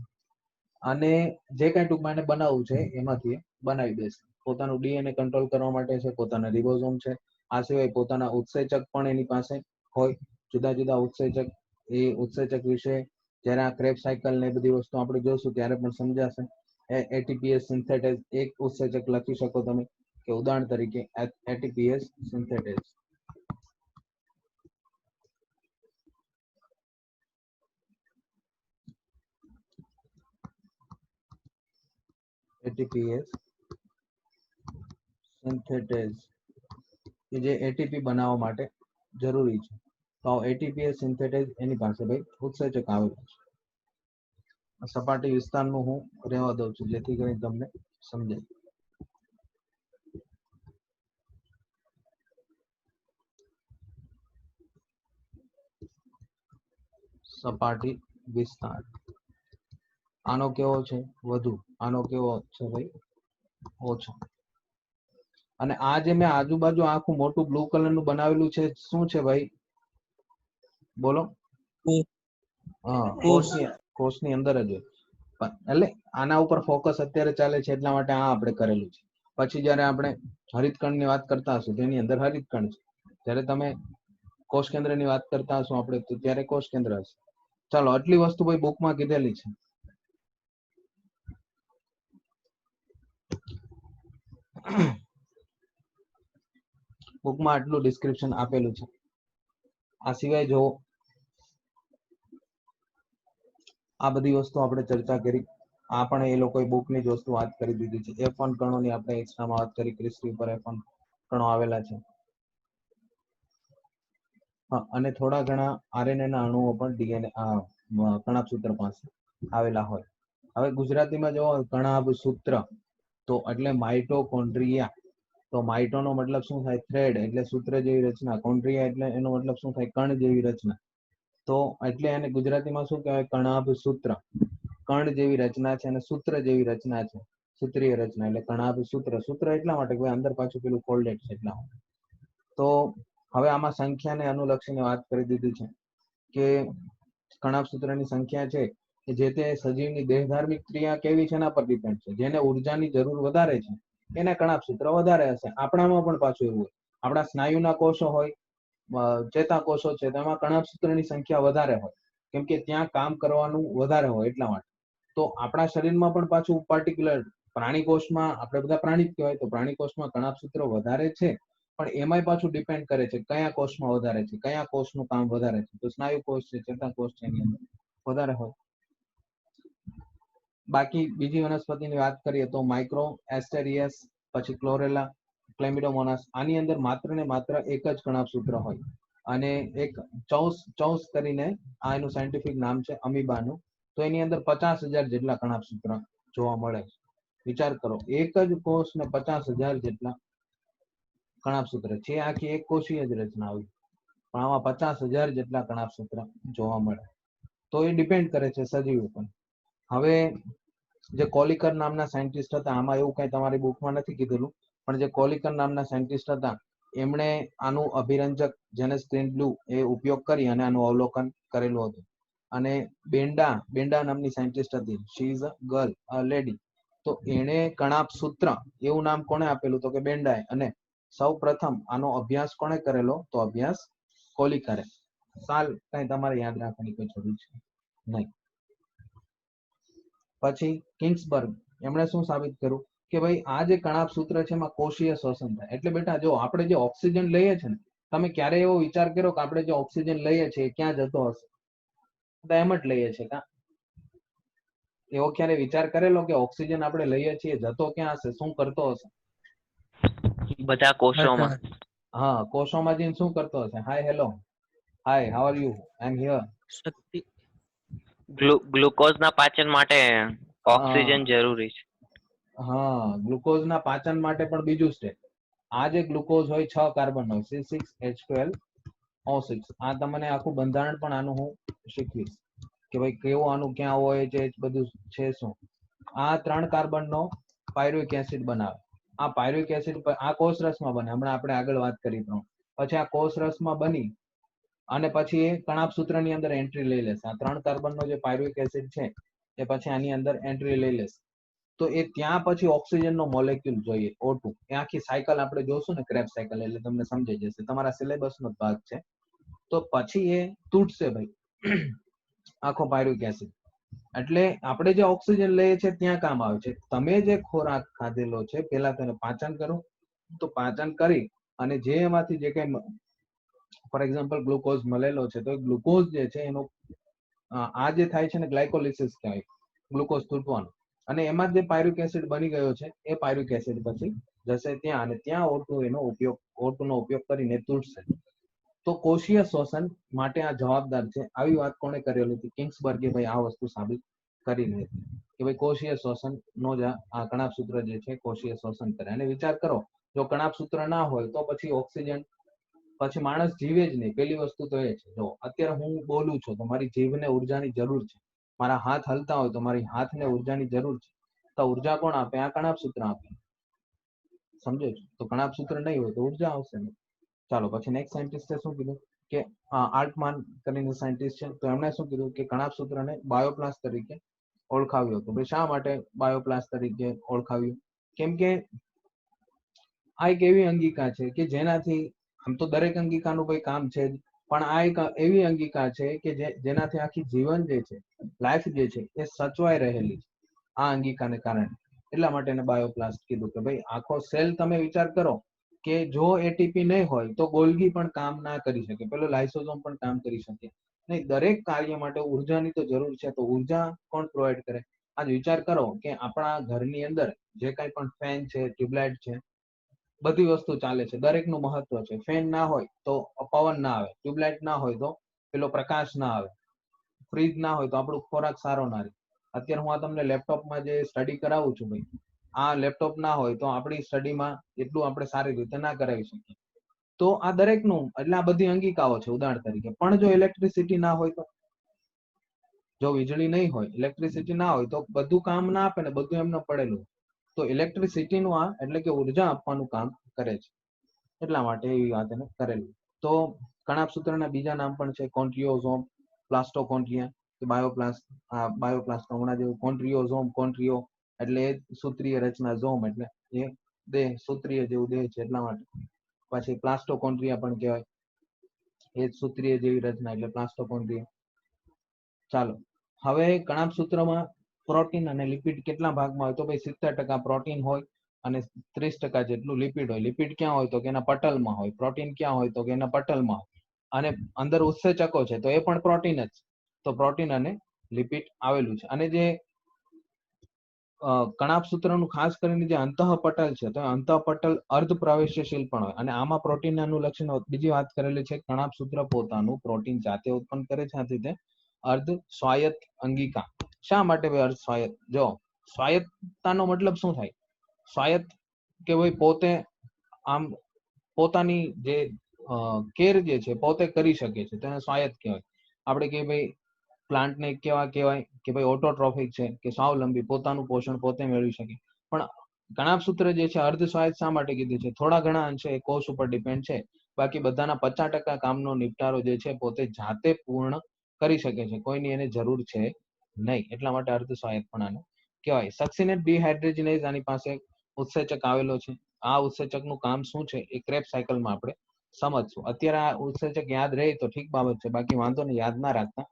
અને જે કઈ ટૂંકમાં એને બનાવવું છે એમાંથી બનાવી દેશે. પોતાનું ડીએનએ કંટ્રોલ કરવા માટે છે, પોતાના રિબોઝોમ છે. આ સિવાય પોતાના ઉત્સેચક પણ એની પાસે હોય, જુદા જુદા ઉત્સેચક. એ ઉત્સેચક વિશે જ્યારે આ ક્રેબ સાયકલ ને બધી વસ્તુ આપણે જોશું ત્યારે પણ સમજાશે. એટીપીએસ સિન્થેટેઝ એક ઉત્સેચક લખી શકો તમે, કે ઉદાહરણ તરીકે એટીપીએસ સિન્થેટેઝ. એટીપીએસ સિન્થેટેઝ કે જે એટીપી બનાવવા માટે જરૂરી છે. તો એટીપીએસ સિન્થેટેઝ એની પાસે ભાઈ ઉત્સેચક આવેલું છે. સપાટી વિસ્તારનું હું રહેવા દઉં છું જેથી કરીને તમને સમજાય. સપાટી વિસ્તાર આનો કેવો છે? વધુ. આનો કેવો છે ભાઈ? ઓછો. અને આ જે મેં આજુબાજુ આખું મોટું બ્લુ કલરનું બનાવેલું છે શું છે ભાઈ? બોલો. હા, કોષની અંદર જ હોય. એટલે આના ઉપર ફોકસ અત્યારે ચાલે છે એટલા માટે આ આપણે કરેલું છે. પછી જયારે આપણે હરિતકણની વાત કરતા હશું તેની અંદર હરિતકણ છે. જ્યારે તમે કોષ કેન્દ્રની વાત કરતા હશું આપણે તો ત્યારે કોષ કેન્દ્ર હશે. ચાલો, આટલી વસ્તુ ભાઈ બુકમાં કીધેલી છે. બુકમાં આટલું ડિસ્ક્રિપ્શન આપેલું છે. આ સિવાય જો આ બધી વસ્તુ આપણે ચર્ચા કરી, આ પણ એ લોકોએ બુકની જ વસ્તુ વાત કરી દીધી છે. F1 કણોની આપણે એક્સ્ટ્રામાં વાત કરી, ક્રિસ્ટી પર F1 કણો આવેલા છે. હા, અને થોડા ઘણા RNA ના અણુઓ પણ DNA કણાભસૂત્ર પાસે આવેલા હોય. હવે ગુજરાતીમાં જો કણાભ સૂત્ર તો એટલે માઇટોકોન્ડ્રિયા. તો માઇટો નો મતલબ શું થાય? થ્રેડ, એટલે સૂત્ર જેવી રચના. કોન્ડ્રિયા એટલે એનો મતલબ શું થાય? કણ જેવી રચના. તો એટલે એને ગુજરાતીમાં શું કહેવાય? કણાભ સૂત્ર. કણ જેવી રચના છે અને સૂત્ર જેવી રચના છે, સૂત્રીય રચના, એટલે કણાભ સૂત્ર. સૂત્ર એટલા માટે કે અંદર પાછું પેલું ફોલ્ડેડ છે એટલા માટે. તો હવે આમાં સંખ્યાને અનુલક્ષીને વાત કરી દીધી છે કે કણાભસૂત્રની સંખ્યા છે કે જે તે સજીવની દેહધાર્મિક ક્રિયા કેવી છે એના પર ડિપેન્ડ છે. જેને ઉર્જાની જરૂર વધારે છે એને કણાભસૂત્ર વધારે હશે. આપણામાં પણ પાછું એવું હોય, આપણા સ્નાયુના કોષો હોય, ચેતાકોષો છે, તેમાં કણાભસૂત્રની સંખ્યા વધારે હોય, કેમ કે ત્યાં કામ કરવાનું વધારે હોય એટલા માટે. તો આપણા શરીરમાં પણ પાછું પર્ટિક્યુલર પ્રાણી કોષમાં, આપણે બધા પ્રાણી જ કહેવાય, તો પ્રાણી કોષમાં કણાભસૂત્ર વધારે છે, પણ એમાંય પાછું ડિપેન્ડ કરે છે કયા કોષમાં વધારે છે, કયા કોષનું કામ વધારે છે. તો સ્નાયુ કોષ છે, ચેતાકોષ છે, એની અંદર વધારે હોય. બાકી બીજી વનસ્પતિની વાત કરીએ તો માઇક્રો એસ્ટેરિયસ, પછી ક્લોરેલા, ક્લેમિડોમોનાસ, આની અંદર માત્ર ને માત્ર એક જ કણાભસૂત્ર હોય. અને એક ચૌસ કરીને આ એનું સાયન્ટિફિક નામ છે અમીબાનું. તો એની અંદર 50,000 જેટલા કણાભસૂત્ર જોવા મળે છે. વિચાર કરો, એક જ કોષ ને 50,000 જેટલા કણાભસૂત્ર છે. આખી એક કોષીય જ રચના આવી, પણ આમાં 50,000 જેટલા કણાભસૂત્ર જોવા મળે. તો એ ડિપેન્ડ કરે છે સજીવ ઉપર. હવે જે કોલિકર નામના સાયન્ટિસ્ટ હતા, આમાં એવું કઈ તમારી બુકમાં નથી કીધેલું, પણ જે કોલિકર નામના સાયન્ટિસ્ટ હતા એમણે આનું અભિરંજક જેને સ્ક્રીન બ્લુ એ ઉપયોગ કરી અને આનું અવલોકન કરેલું હતું. અને બેન્ડા નામની સાયન્ટિસ્ટ હતી, she is a girl, a lady. તો એણે કણાભસૂત્ર એવું નામ કોણે આપેલું? તો કે બેન્ડાએ. અને સૌ પ્રથમ આનો અભ્યાસ કોણે કરેલો? તો અભ્યાસ કોલિકરે. સાલ કઈ તમારે યાદ રાખવાની કોઈ જરૂર છે નહીં. પછી કિંગ્સબર્ગ, એમણે શું સાબિત કર્યું કે ભાઈ આ જે કણાભસૂત્ર છે એમાં કોષીય શોષણ થાય. એટલે બેટા જો આપણે જે ઓક્સિજન લઈએ છીએ ને, તમે ક્યારે એવો વિચાર કર્યો કે આપણે જે ઓક્સિજન લઈએ છીએ ક્યાં જતો હશે? તો એમ જ લઈએ છીએ કા? એવો ક્યારે વિચાર કરેલો કે ઓક્સિજન આપણે લઈએ છીએ જતો ક્યાં હશે, શું કરતો હશે? બધા કોષોમાં. હા, કોષોમાં જઈને શું કરતો હશે? Hi, hello, hi, how are you, I am here. શક્તિ. ગ્લુકોઝ ના પાચન માટે ઓક્સિજન જરૂરી છે. હા, ગ્લુકોઝ ના પાચન માટે પણ બીજું સ્ટેપ. આ જે ગ્લુકોઝ હોય 6 કાર્બન હોય, C6H12O6. આ તમને આખું બંધારણ પણ આનું હું શીખવીશ કે ભાઈ કેવું આનું ક્યાં હોય છે, બધું છે શું. આ 3 કાર્બન નો પાયરુવેક એસિડ બનાવે. આ પાયરુવેક એસિડ આ કોષ રસમાં બને, હમણાં આપણે આગળ વાત કરી. પછી આ કોષ રસમાં બની અને પછી એ કણાભસૂત્ર ની અંદર એન્ટ્રી લઈ લેશે. આ 3 કાર્બન નો જે પાયરુવેક એસિડ છે એ પછી આની અંદર એન્ટ્રી લઈ લેશે. તો એ ત્યાં પછી ઓક્સિજન નો મોલેક્યુલ જોઈએ, O2. એ આખી સાયકલ આપણે જોશું ને, ક્રેબ સાયકલ, એટલે તમને સમજાઈ જશે, તમારા સિલેબસ નો ભાગ છે. તો પછી એ તૂટશે ભાઈ આખો પાયરુવેક એસિડ. એટલે આપણે જે ઓક્સિજન લઈએ છીએ ત્યાં કામ આવે છે. તમે જે ખોરાક ખાધેલો છે પેલા તેને પાચન કરો. તો પાચન કરી અને જે એમાંથી જે કઈ ફોર એક્ઝામ્પલ ગ્લુકોઝ મળેલો છે, તો ગ્લુકોઝ જે છે એનો આ જે થાય છે ને ગ્લાયકોલિસિસ કહેવાય, ગ્લુકોઝ તૂટવાનું. અને એમાં જે પાયરુવેક એસિડ બની ગયો છે એ પાયરુવેક એસિડ પછી જશે ત્યાં, અને ત્યાં O2 નો ઉપયોગ કરીને તૂટશે. તો કોષીય શોષણ માટે આ જવાબદાર છે. આવી વાત કોણે કરેલી હતી? કિંગ્સબર્ગે ભાઈ આ વસ્તુ સાબિત કરેલી હતી કે ભાઈ કોષીય શોષણ નો જ આ કણાભસૂત્ર જે છે કોષીય શોષણ કરે. અને વિચાર કરો, જો કણાભસૂત્ર ના હોય તો પછી ઓક્સિજન, પછી માણસ જીવે જ નહીં. પેલી વસ્તુ તો એ છે. જો અત્યારે હું બોલું છું તો મારી જીભને ઉર્જાની જરૂર છે, મારા હાથ હલતા હોય તો મારી હાથને ઉર્જાની જરૂર છે. તો ઉર્જા કોણ આપે? આ કણાભસૂત્ર આપે. સમજો છો? તો કણાભસૂત્ર નહીં હોય તો ઉર્જા આવશે નહીં. ચાલો, પછી નેક્સ્ટ સાયન્ટિસ્ટે શું કીધું કે આલ્ટમાન કરીને સાયન્ટિસ્ટ છે, તો એમણે શું કીધું કે કણાભસૂત્રને બાયોપ્લાસ્ટ તરીકે ઓળખાવ્યું હતું. ભાઈ શા માટે બાયોપ્લાસ્ટ તરીકે ઓળખાવ્યું? કેમ કે આ એક એવી અંગિકા છે કે જેનાથી, આમ તો દરેક અંગિકાનું કોઈ કામ છે જ, પણ આ એક એવી અંગિકા છે કે જેનાથી આખી જીવન જે છે, લાઈફ જે છે એ સચવાઈ રહેલી છે આ અંગિકાને કારણે. એટલા માટે એને બાયોપ્લાસ્ટ કીધું કે ભાઈ આખો સેલ, તમે વિચાર કરો કે જો એટીપી નહીં હોય તો ગોલ્ગી પણ કામ ના કરી શકે, પેલો લાઇસોસોમ પણ કામ કરી શકે નહીં. દરેક કાર્ય માટે ઉર્જાની તો જરૂર છે. તો ઉર્જા કોણ પ્રોવાઈડ કરે? આજ વિચાર કરો કે આપણા ઘરની અંદર જે કઈ પણ ફેન છે, ટ્યુબલાઇટ છે, બધી વસ્તુ ચાલે છે, દરેકનું મહત્વ છે. ફેન ના હોય તો પવન ના આવે, ટ્યુબલાઇટ ના હોય તો પેલો પ્રકાશ ના આવે, ફ્રીજ ના હોય તો આપણો ખોરાક સારો ના રહે. અત્યારે હું આ તમને લેપટોપમાં જે સ્ટડી કરાવું છું ભાઈ, આ લેપટોપ ના હોય તો આપણી સ્ટડીમાં એટલું આપણે સારી રીતે ના કરાવી શકીએ. તો આ દરેકનું, એટલે આ બધી અંગિકાઓ છે ઉદાહરણ તરીકે. પણ જો ઇલેક્ટ્રિસિટી ના હોય તો, જો વીજળી નહીં હોય, ઇલેક્ટ્રિસિટી ના હોય તો બધું કામ ના આપે ને, બધું એમને પડેલું. તો ઇલેક્ટ્રિસિટીનું આ એટલે કે ઉર્જા આપવાનું કામ કરે છે, એટલા માટે એવી વાત એને કરેલી. તો કણાભસૂત્રના બીજા નામ પણ છે કોન્ટ્રીયોઝોમ, પ્લાસ્ટોકોન્ટ્રિયા કે બાયોપ્લાસ્ટ. બાયોપ્લાસ્ટ હમણાં જેવું કોન્ટ્રીયોઝોમ, કોન્ટ્રીયો એટલે સૂત્રીય રચના, ઝોમ એટલે એ દેહ, સૂત્રીય જેવું દેહ છે એટલા માટે. પછી પ્લાસ્ટોકોન્ટ્રિયા પણ કહેવાય, એ સૂત્રીય જેવી રચના એટલે પ્લાસ્ટોકોન્ટ્રિયા. ચાલો, હવે કણાભસૂત્રમાં પ્રોટીન અને લિપિડ કેટલા ભાગમાં હોય? તો ભાઈ 70% પ્રોટીન હોય અને 30% જેટલું લિપિડ હોય. લિપિડ ક્યાં હોય? તો કે એના પટલમાં હોય. પ્રોટીન ક્યાં હોય? તો કે એના પટલમાં હોય. અને અંદર ઉત્સેચકો છે તો એ પણ પ્રોટીન જ. તો પ્રોટીન અને લિપિડ આવેલું છે. અને જે કણાભસૂત્રનું ખાસ કરીને જે અંતઃપટલ છે, તો અંતઃપટલ અર્ધ પ્રવેશ્યશીલ પણ હોય. અને આમાં પ્રોટીન અનુલક્ષીને બીજી વાત કરેલી છે, કણાભસૂત્ર પોતાનું પ્રોટીન જાતે ઉત્પન્ન કરે છે, આથી તે અર્ધ સ્વાયત્ત અંગિકા. શા માટે ભાઈ અર્ધ સ્વાયત્ત? જો સ્વાયત્તતાનો મતલબ શું થાય? સ્વાયત્ત કે ભાઈ પોતે આમ પોતાની જે કેર જે છે પોતે કરી શકે છે, તેને સ્વાયત્ત કહેવાય. આપણે કે ભાઈ પ્લાન્ટને કેવા કહેવાય કે ભાઈ ઓટોટ્રોફિક છે, કે સ્વાવલંબી, પોતાનું પોષણ પોતે મેળવી શકે. પણ કણાભસૂત્ર જે છે અર્ધ સ્વાયત્ત શા માટે કીધું છે? થોડા ઘણા અંશે એ કોષ ઉપર ડિપેન્ડ છે, બાકી બધાના 50% કામનો નિપટારો જે છે પોતે જાતે પૂર્ણ કરી શકે છે, કોઈની એને જરૂર છે નહીં. એટલા માટે અર્ધ સ્વાયત્ત પણ આને કહેવાય. સક્સિનેટ ડિહાઇડ્રોજનેઝ આની પાસે ઉત્સેચક આવેલો છે. આ ઉત્સેચકનું કામ શું છે એ ક્રેબ્સ સાયકલમાં આપણે સમજશું. અત્યારે આ ઉત્સેચક યાદ રહે તો ઠીક બાબત છે, બાકી વાંધો નહીં, યાદ ના રાખતા,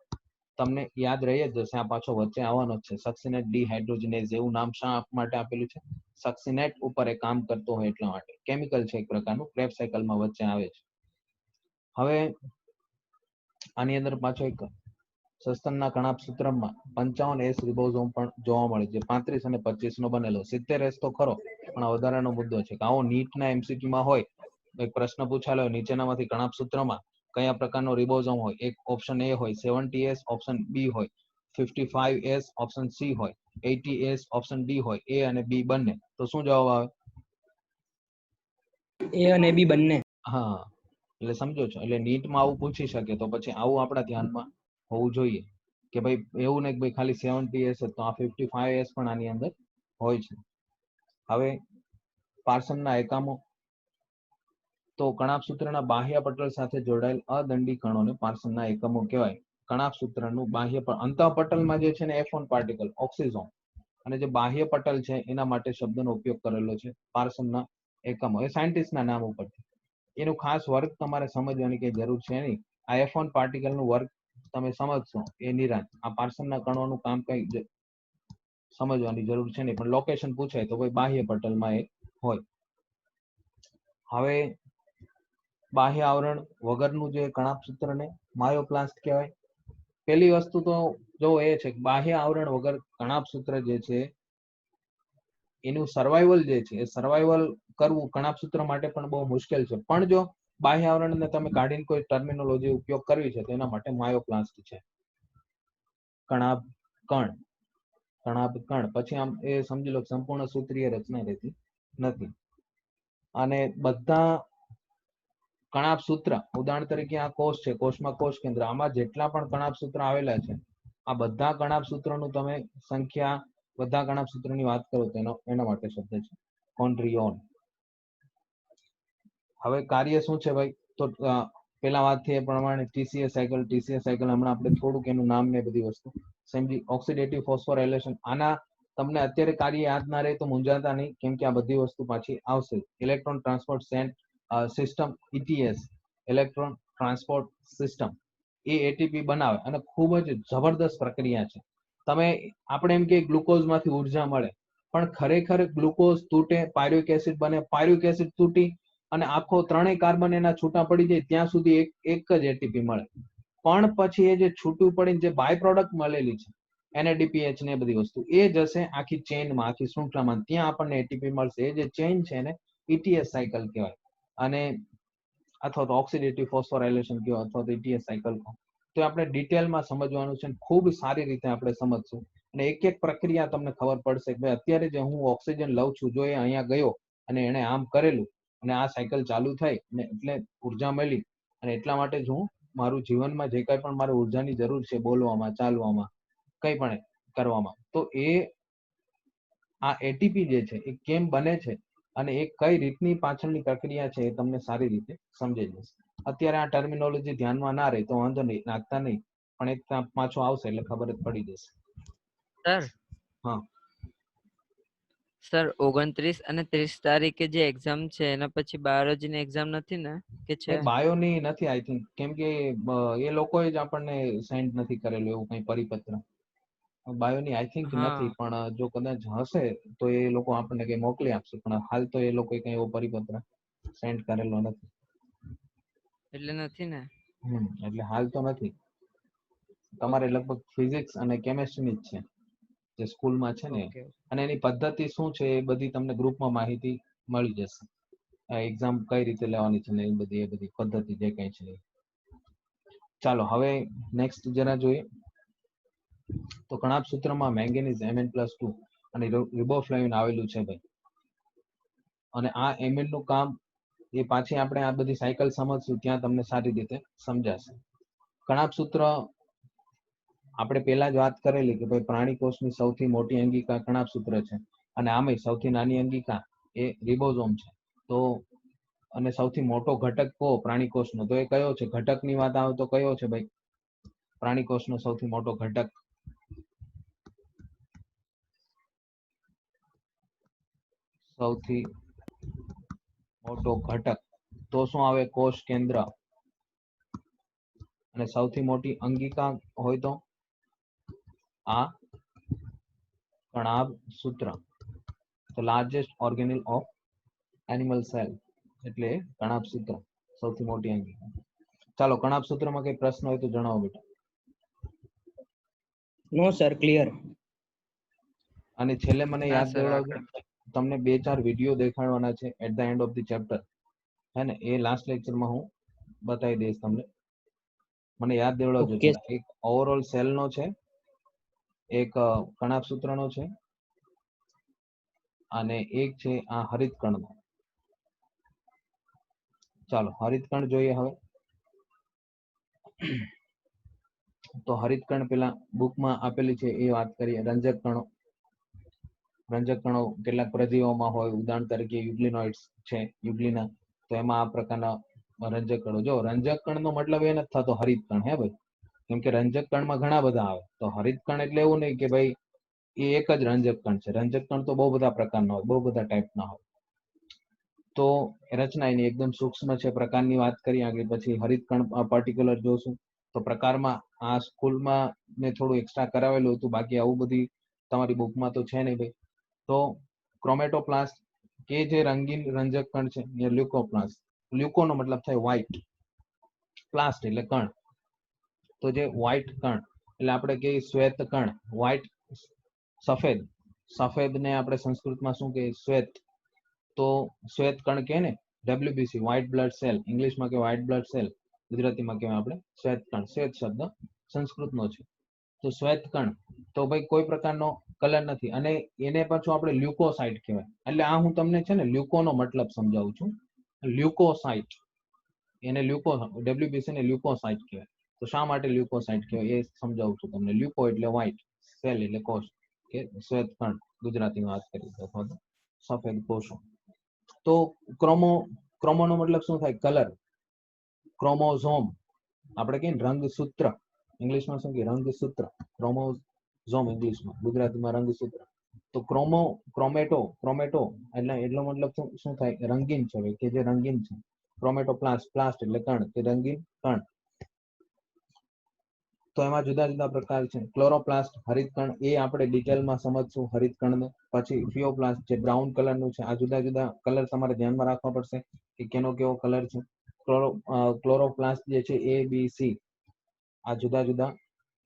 તમને યાદ રહી જ જશે. આ પાછો વચ્ચે આવવાનો જ છે. સક્સિનેટ ડિહાઇડ્રોજનેઝ એવું નામ શા માટે આપેલું છે? સક્સિનેટ ઉપર એ કામ કરતો હોય એટલા માટે. કેમિકલ છે એક પ્રકારનું, ક્રેબ્સ સાયકલમાં વચ્ચે આવે છે. હવે આની અંદર પાછો એક સસ્તનના કણાભસૂત્રમાં 55S રિબોઝોમ પણ જોવા મળે છે, 35 અને 25 નો બનેલો. 70S તો ખરો, પણ આ વધારાનો મુદ્દો છે કે આવો નીટના MCQમાં હોય, એક પ્રશ્ન પૂછાયેલો હોય, નીચેનામાંથી કણાભસૂત્રમાં કયા પ્રકારનો રિબોઝોમ હોય? એક ઓપ્શન એ હોય 70S, ઓપ્શન બી હોય 55S, ઓપ્શન સી હોય 80S, ઓપ્શન ડી હોય એ અને બી બંને. તો શું જવાબ આવે? એ અને બી બંને. હા, એટલે સમજો છો. એટલે નીટમાં આવું પૂછી શકે તો પછી આવું આપણા ધ્યાનમાં હોવું જોઈએ કે ભાઈ એવું નહીં કે ભાઈ ખાલી 70S જ, તો આ 55S પણ આની અંદર હોય છે. હવે પાર્સનના એકમો. તો કણાભસૂત્રના બાહ્ય પટલ સાથે જોડાયેલ અદંડી કણોને પાર્સનના એકમો કહેવાય. કણાભસૂત્રનું બાહ્ય અંતઃપટલમાં જે છે ને F1 પાર્ટિકલ, ઓક્સિઝોમ, અને જે બાહ્ય પટલ છે એના માટે શબ્દનો ઉપયોગ કરેલો છે પાર્સનના એકમો. એ સાયન્ટિસ્ટના નામ ઉપરથી. એનું ખાસ વર્ક તમારે સમજવાની કઈ જરૂર છે નહીં. આ F1 પાર્ટિકલનું વર્ક તમે સમજશો એ નિરાંત. આ પાર્સનના કણોનું કામ કઈ સમજવાની જરૂર છે નહીં, પણ લોકેશન પૂછાય તો ભાઈ બાહ્ય પટલમાં એ હોય. હવે બાહ્ય આવરણ વગરનું જે કણાભસૂત્રને માયોપ્લાસ્ટ કહેવાય. પહેલી વસ્તુ તો જો એ છે કે બાહ્ય આવરણ વગર કણાભસૂત્ર જે છે એનું સર્વાઈવલ જે છે, એ સર્વાઈવલ કરવું કણાભસૂત્ર માટે પણ બહુ મુશ્કેલ છે. પણ જો બાહ્ય આવરણને તમે કાઢીને કોઈ ટર્મિનોલોજી ઉપયોગ કરવી છે તો એના માટે માયોપ્લાસ્ટ છે. કણાભ કણ, કણાભ કણ પછી આમ એ સમજી લો સંપૂર્ણ સૂત્રીય રચના રહેતી નથી. અને બધા કણાભસૂત્ર, ઉદાહરણ તરીકે આ કોષ છે, કોષમાં કોષ કેન્દ્ર, આમાં જેટલા પણ કણાભસૂત્ર આવેલા છે, આ બધા કણાભસૂત્રોનું તમે સંખ્યા, બધા કણાભસૂત્રની વાત કરો તો એના માટે શબ્દ છે કોન્ટ્રિયોન. હવે કાર્ય શું છે ભાઈ? તો પેલા વાત થઈ એ પ્રમાણે TCA સાયકલ હમણાં આપણે થોડુંક એનું નામ ને બધી વસ્તુ સમજી. ઓક્સિડેટિવ ફોસ્ફોરાયલેશન, આના તમને અત્યારે કાર્ય યાદ ના રહે તો મૂંઝાતા નહીં, કેમ કે આ બધી વસ્તુ પાછી આવશે. Electron transport system, ETS, electron transport system, એ ATP બનાવે અને ખૂબ જ જબરદસ્ત પ્રક્રિયા છે. તમે આપણે એમ કે ગ્લુકોઝમાંથી ઉર્જા મળે, પણ ખરેખર ગ્લુકોઝ તૂટે, પાયરુવેક એસિડ બને, પાયરુવેક એસિડ તૂટી અને આખો ત્રણેય કાર્બન એના છૂટા પડી જાય ત્યાં સુધી એક જ ATP મળે. પણ પછી એ જે છૂટું પડીને જે બાય પ્રોડક્ટ મળેલી છે NADPH ને એ બધી વસ્તુ એ જશે આખી ચેઇનમાં, આખી શૃંખલામાં, ત્યાં આપણને ATP મળશે. એ જે ચેઇન છે એને ETS સાયકલ કહેવાય, અને અથવા તો ઓક્સિડેટિવ ફોસ્ફોરાયલેશન કહો અથવા તો ETS સાયકલ કહો. તો આપણે ડિટેલમાં સમજવાનું છે, ખૂબ સારી રીતે આપણે સમજશું, અને એક એક પ્રક્રિયા તમને ખબર પડશે કે ભાઈ અત્યારે જે હું ઓક્સિજન લઉં છું, જો એ અહીંયા ગયો અને એને આમ કરેલું અને આ સાયકલ ચાલુ થઈ અને એટલે ઉર્જા મળી, અને એટલા માટે જ હું મારું જીવનમાં જે કંઈ પણ મારે ઉર્જાની જરૂર છે, બોલવામાં, ચાલવામાં, કંઈ પણ કરવામાં, તો એ આ એટીપી જે છે એ કેમ બને છે અને એ કઈ રીતની પાછળની પ્રક્રિયા છે એ તમને સારી રીતે સમજાઈ જશે. અત્યારે આ ટર્મિનોલોજી ધ્યાનમાં ના રહે તો વાંધો નહીં, નાખતા નહીં, પણ એક પાછો આવશે એટલે ખબર જ પડી જશે. સર હા સર 29 અને 30 તારીખે જે એક્ઝામ છે એના પછી બાયોલોજીની એક્ઝામ નથી ને કે છે? બાયોની નથી આઈ થિંક, કેમ કે એ લોકોએ જ આપણને સેન્ડ નથી કરેલું એવું કઈ પરિપત્ર. બાયોની આઈ થિંક હા નથી, પણ જો કદાચ હશે તો એ લોકો આપણને કઈ મોકલી આપશે, પણ હાલ તો એ લોકોએ કઈ એવો પરિપત્ર સેન્ડ કરેલો નથી. એટલે નથી ને? એટલે હાલ તો નથી. તમારે લગભગ ફિઝિક્સ અને કેમેસ્ટ્રીની જ છે જે સ્કૂલમાં છે ને, ઓકે અને એની પદ્ધતિ શું છે એ બધી તમને ગ્રુપમાં માહિતી મળી જશે. એક્ઝામ કઈ રીતે લેવાની છે ને એ બધી પદ્ધતિ જે કઈ છે. ચાલો હવે નેક્સ્ટ જરા જોઈએ. તો કણાભ સૂત્રમાં મેંગેનીઝ Mn+2 અને રિબોફ્લાવિન આવેલું છે ભાઈ, અને આ Mn નું કામ એ પાછી આપણે આ બધી સાયકલ સમજશું ત્યાં તમને સારી રીતે સમજાશે. કણાભ સૂત્ર આપણે પહેલા જ વાત કરેલી કે ભાઈ પ્રાણી કોષની સૌથી મોટી અંગિકા કણાભ સૂત્ર છે, અને આમે સૌથી નાની અંગિકા એ રિબોઝોમ છે. તો અને સૌથી મોટો ઘટક કહો પ્રાણી કોષનો તો એ કયો છે? ઘટકની વાત આવે તો કયો છે ભાઈ પ્રાણી કોષનો સૌથી મોટો ઘટક? સૌથી મોટો ઘટક તો શું આવે? કોષ કેન્દ્ર. અને સૌથી મોટી અંગિકા હોય તો આ કણાભ સૂત્ર. તો largest organelle of animal cell એટલે કણાભ સૂત્ર સૌથી મોટી અંગિકા. ચાલો કણાભ સૂત્રમાં કઈ પ્રશ્ન હોય તો જણાવો બેટા. નો સર, ક્લિયર. અને છેલ્લે મને ના યાદ સર દેવડાવજો, આગળ તમને 2-4 વિડીયો દેખાડવાના છે at the end of the chapter, હે ને? એ લાસ્ટ લેક્ચરમાં હું બતાવી દઈશ તમને. મને યાદ દેવડાવજો ઓકે. જરા. એક ઓવરઓલ સેલ નો છે, એક કણાભ સૂત્રનો છે, અને એક છે આ હરિતકણનો. ચાલો હરિતકણ જોઈએ હવે. તો હરિતકણ પેલા બુકમાં આપેલી છે એ વાત કરીએ. રંજક કણો, રંજક કણો કેટલાક પ્રજીવોમાં હોય, ઉદાહરણ તરીકે યુગ્લિનોઇડ્સ છે, યુગ્લિના, તો એમાં આ પ્રકારના રંજક કણો. જો રંજક કણનો મતલબ એ નથી થતો હરિતકણ, હે ભાઈ, કેમ કે રંજક કણમાં ઘણા બધા આવે. તો હરિતકણ એટલે એવું નહીં કે ભાઈ એ એક જ રંજક કણ છે. રંજક કણ તો બહુ બધા પ્રકારના હોય, બહુ બધા ટાઈપના હોય. તો રચના એની એકદમ સૂક્ષ્મ છે. પ્રકારની વાત કરીએ આગળ, પછી હરિતકણ પર્ટિક્યુલર જોશું. તો પ્રકારમાં આ સ્કૂલમાં મેં થોડું એક્સ્ટ્રા કરાવેલું હતું, બાકી આવું બધી તમારી બુકમાં તો છે નહીં ભાઈ. તો ક્રોમેટોપ્લાસ્ટ કે જે રંગીન રંજક કણ છે, એ લ્યુકોપ્લાસ્ટ. લ્યુકોનો મતલબ થાય વ્હાઇટ, પ્લાસ્ટ એટલે કણ. તો જે વ્હાઇટ કણ એટલે આપણે કહીએ શ્વેત કણ, વ્હાઇટ સફેદ, સફેદ ને આપણે સંસ્કૃતમાં શું કહીએ? શ્વેત. તો શ્વેત કણ કે ને WBC, વ્હાઇટ બ્લડ સેલ, ઇંગ્લિશમાં કે વ્હાઇટ બ્લડ સેલ, ગુજરાતીમાં કહેવાય આપણે શ્વેત કણ. શ્વેત શબ્દ સંસ્કૃતનો છે. તો શ્વેત કણ તો ભાઈ કોઈ પ્રકારનો કલર નથી, અને એને પાછું આપણે લ્યુકોસાઇટ કહેવાય. એટલે આ હું તમને છે ને લ્યુકોનો મતલબ સમજાવું છું. લ્યુકોસાઇટ, એને લ્યુકો, WBC ને લ્યુકોસાઇટ કહેવાય. તો શા માટે લ્યુકોસાઇટ કહેવાય એ સમજાવું છું તમને. લ્યુકો એટલે વ્હાઇટ, સેલ એટલે કોષ, કે શ્વેત કણ ગુજરાતીમાં વાત કરીએ અથવા તો સફેદ કોષો. તો ક્રોમોનો મતલબ શું થાય? કલર. ક્રોમોઝોમ આપણે કહીએ રંગસૂત્ર, ઇંગ્લિશમાં શું કહીએ? રંગસૂત્ર. ક્રોમોઝોમ ઇંગ્લિશમાં, ગુજરાતીમાં રંગસૂત્ર. તો ક્રોમેટો એટલો મતલબ શું થાય? રંગીન છે, કે જે રંગીન છે. ક્રોમેટોપ્લાસ્ટ, પ્લાસ્ટ એટલે કણ, કે રંગીન કણ. તો એમાં જુદા જુદા પ્રકાર છે. ક્લોરોપ્લાસ્ટ હરિતકણ, એ આપણે ડિટેલમાં સમજશું હરિતકણને. પછી ફિયોપ્લાસ્ટ જે બ્રાઉન કલરનું છે. આ જુદા જુદા કલર તમારે ધ્યાનમાં રાખવા પડશે કે કેનો કેવો કલર છે. ક્લોરોપ્લાસ્ટ જે છે A B C, આ જુદા જુદા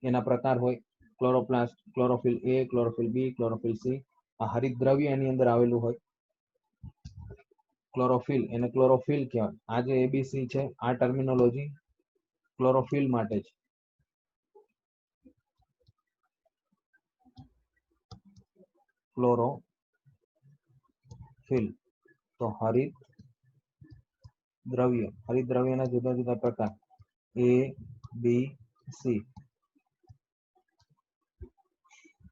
એના પ્રકાર હોય. ક્લોરોપ્લાસ્ટ, ક્લોરોફિલ એ, ક્લોરોફિલ બી, ક્લોરોફિલ સી. આ હરિતદ્રવ્ય એની અંદર આવેલું હોય. ક્લોરોફિલ એને ક્લોરોફિલ કહેવાય. આ જે એબીસી છે આ ટર્મિનોલોજી ક્લોરોફિલ માટે છે. ક્લોરોફિલ તો હરિત દ્રવ્ય, હરિત દ્રવ્યના જુદા જુદા પ્રકાર એ, બી, સી.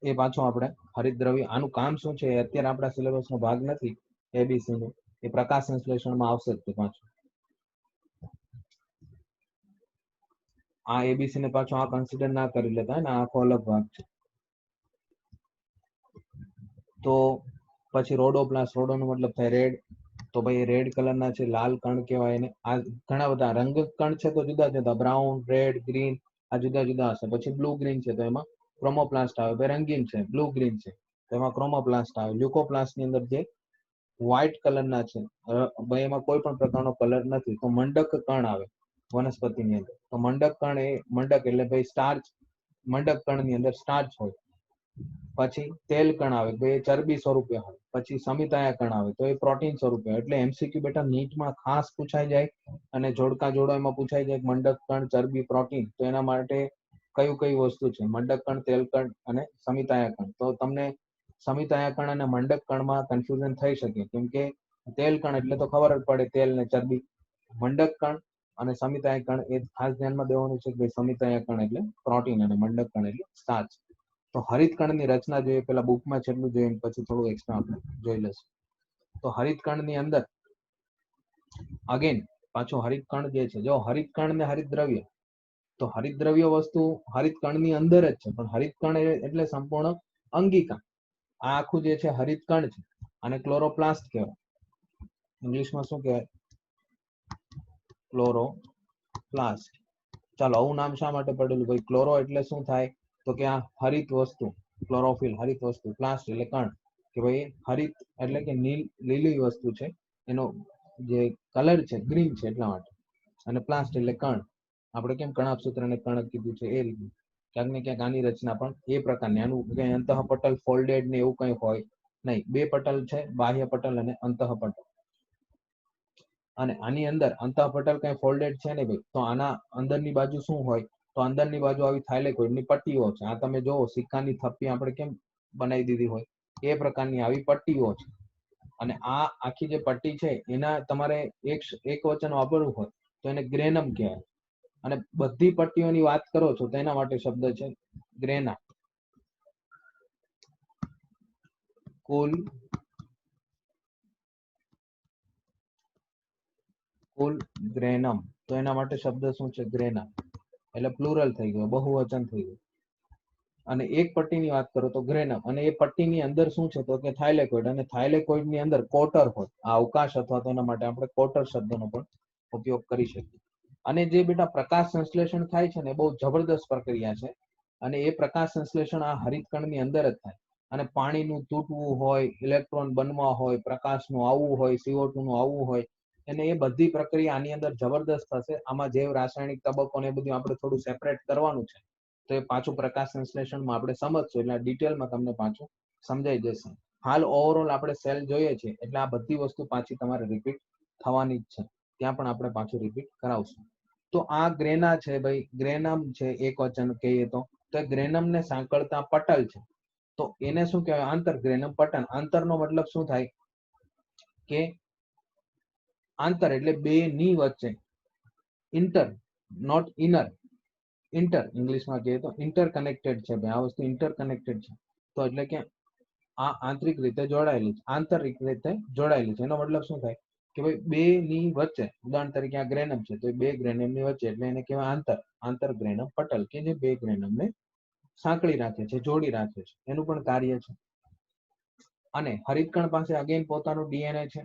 એ પાછું આપણે હરિત દ્રવ્ય આનું કામ શું છે અત્યારે આપણા સિલેબસ નો ભાગ નથી. એબીસી નું એ પ્રકાશ સંશ્લેષણમાં આવશે જ તે પાછું. આ એબીસી ને પાછું આ કન્સિડર ના કરી લેતા ને આખો અલગ ભાગ છે. તો પછી રોડોપ્લાસ્ટ, રોડો નો મતલબ થાય રેડ. તો ભાઈ રેડ કલર ના છે, લાલ કણ કહેવાય એને. આ ઘણા બધા રંગ કણ છે તો જુદા જુદા, બ્રાઉન, રેડ, ગ્રીન આ જુદા જુદા હશે. પછી બ્લુ ગ્રીન છે તો એમાં ક્રોમોપ્લાસ્ટ આવે. ભાઈ રંગીન છે, બ્લુ ગ્રીન છે તો એમાં ક્રોમોપ્લાસ્ટ આવે. લ્યુકોપ્લાસ્ટ ની અંદર જે વ્હાઇટ કલર ના છે ભાઈ એમાં કોઈ પણ પ્રકારનો કલર નથી તો મંડક કણ આવે વનસ્પતિની અંદર. તો મંડક કણ એ મંડક એટલે ભાઈ સ્ટાર્ચ, મંડક કણ ની અંદર સ્ટાર્ચ હોય. પછી તેલ કણ આવે તો એ ચરબી સ્વરૂપે હોય. પછી સમિતાયા કણ આવે તો એ પ્રોટીન સ્વરૂપે હોય. એટલે એમસીક્યુ બેટા નીટમાં ખાસ પૂછાઈ જાય અને જોડકા જોડો એમાં પૂછાઈ જાય મંડક કણ, ચરબી, પ્રોટીન. તો એના માટે કઈ વસ્તુ છે મંડક કણ, તેલ કણ અને સમિતાયા કણ. તો તમને સમિતાયા કણ અને મંડક કણમાં કન્ફ્યુઝન થઈ શકે કેમ કે તેલ કણ એટલે તો ખબર જ પડે તેલ ને ચરબી. મંડક કણ અને સમિતાયા કણ એ ખાસ ધ્યાનમાં દેવાનું છે કે સમિતાયા કણ એટલે પ્રોટીન અને મંડક કણ એટલે સ્ટાર્ચ. તો હરિત કણની રચના જોઈએ પેલા બુકમાં છેલ્લું જોઈએ પછી થોડું એક્સ્ટ્રા આપણે જોઈ લઈશું. તો હરિત કણની અંદર અગેન પાછું હરિત કણ જે છે જો હરિત કણ ને હરિત દ્રવ્ય, તો હરિત દ્રવ્ય વસ્તુ હરિત કણની અંદર જ છે પણ હરિત કણ એટલે સંપૂર્ણ અંગિકા. આ આખું જે છે હરિત કણ છે અને ક્લોરોપ્લાસ્ટ કહેવાય. ઇંગ્લિશમાં શું કહેવાય? ક્લોરોપ્લાસ્ટ. ચાલો આવું નામ શા માટે પડેલું ભાઈ? ક્લોરો એટલે શું થાય તો કે આ હરિત વસ્તુ, ક્લોરોફિલ હરિત વસ્તુ, પ્લાસ્ટ એટલે કણ કે ભાઈ હરિત એટલે કે લીલી વસ્તુ છે એનો જે કલર છે ગ્રીન છે એટલા માટે. અને પ્લાસ્ટ એટલે કણ. આપણે કેમ કણાપ સૂત્રને કણ કીધું છે એ રીતે ક્યાંક ને ક્યાંક આની રચના પણ એ પ્રકારની. આનું કઈ અંતઃપટલ ફોલ્ડેડ ને એવું કઈ હોય નહીં. બે પટલ છે, બાહ્ય પટલ અને અંતઃપટલ. અને આની અંદર અંતઃપટલ કઈ ફોલ્ડેડ છે ને ભાઈ. તો આના અંદરની બાજુ શું હોય તો અંદરની બાજુ આવી થાઇલેકોઇડની પટ્ટીઓ છે. આ તમે જોવો સિક્કાની થપ્પી આપણે કેમ બનાવી દીધી હોય એ પ્રકારની આવી પટ્ટીઓ છે. અને આ આખી જે પટ્ટી છે એના તમારે એક વચન વાપરવું હોય તો એને ગ્રેનમ કહેવાય. અને બધી પટ્ટીઓની વાત કરો છો તો એના માટે શબ્દ છે ગ્રેના. કુલ ગ્રેનમ તો એના માટે શબ્દ શું છે? ગ્રેના. એટલે પ્લુરલ થઈ ગયું, બહુવચન થઈ ગયું. અને એક પટ્ટીની વાત કરો તો ગ્રેનમ. અને એ પટ્ટીની અંદર શું છે તો કે થાઇલેકોઇડ. અને થાઇલેકોઇડ ની અંદર કોટર હોય. આ અવકાશ અથવા તો એના માટે આપણે કોટર શબ્દનો પણ ઉપયોગ કરી શકીએ. અને જે બેટા પ્રકાશ સંશ્લેષણ થાય છે ને બહુ જબરદસ્ત પ્રક્રિયા છે. અને એ પ્રકાશ સંશ્લેષણ આ હરિતકણની અંદર જ થાય. અને પાણીનું તૂટવું હોય, ઇલેક્ટ્રોન બનવા હોય, પ્રકાશનું આવવું હોય, CO2 નું આવવું હોય, અને એ બધી પ્રક્રિયા આની અંદર જબરદસ્ત થશે. આમાં જૈવ રાસાયણિક તબક્કો ને બધું આપણે થોડું સેપરેટ કરવાનું છે. તો એ પાછું પ્રકાશ સંશ્લેષણમાં આપણે સમજશું એટલે ડિટેલમાં તમને પાછું સમજાઈ જશે. હાલ ઓવરઓલ આપણે સેલ જોઈએ છે એટલે આ બધી વસ્તુ પાછી તમારે રિપીટ થવાની જ છે. ત્યાં પણ આપણે પાછું રિપીટ કરાવશું. તો આ ગ્રેના છે ભાઈ, ગ્રેનમ છે એક વચન કહીએ તો ગ્રેનમ ને સાંકળતા પટલ છે. તો એને શું કહેવાય? આંતરગ્રેનમ પટલ. આંતરનો મતલબ શું થાય કે આંતર એટલે બે ની વચ્ચે. Inter not inner. ઇન્ટર ઇંગ્લિશમાં કહીએ તો ઇન્ટર કનેક્ટેડ છે ભાઈ. આ વસ્તુ ઇન્ટર કનેક્ટેડ છે તો એટલે કે આ આંતરિક રીતે જોડાયેલી છે, આંતરિક રીતે જોડાયેલી છે. એનો મતલબ શું થાય કે ભાઈ બે ની વચ્ચે. ઉદાહરણ તરીકે આ ગ્રેનમ છે તો બે ગ્રેનમ ની વચ્ચે એટલે એને કહેવાય આંતર ગ્રેનમ પટલ કે જે બે ગ્રેનમ ને સાંકળી રાખે છે, જોડી રાખે છે. એનું પણ કાર્ય છે. અને હરિતકણ પાસે અગેન પોતાનું ડીએનએ છે.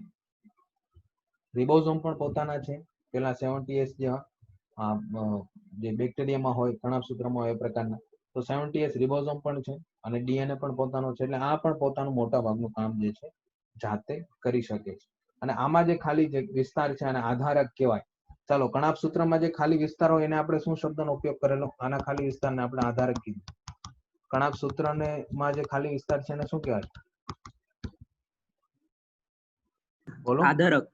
રિબોઝોમ પણ પોતાના છે. પેલા 70S જે બેક્ટેરિયામાં હોય, કણાભસૂત્રમાં હોય એ પ્રકારના. તો 70S રિબોઝોમ પણ છે અને ડીએનએ પણ પોતાનો છે. એટલે આ પણ પોતાનું મોટા ભાગનું કામ જે છે જાતે કરી શકે છે. અને આમાં જે ખાલી જે વિસ્તાર છે અને આધારક કહેવાય. ચાલો કણાભસૂત્રમાં જે ખાલી વિસ્તાર હોય એને આપણે શું શબ્દનો ઉપયોગ કરેલો? આના ખાલી વિસ્તારને આપણે આધારક કીધું. કણાક સૂત્રને માં જે ખાલી વિસ્તાર છે એને શું કહેવાય? બોલો. આધારક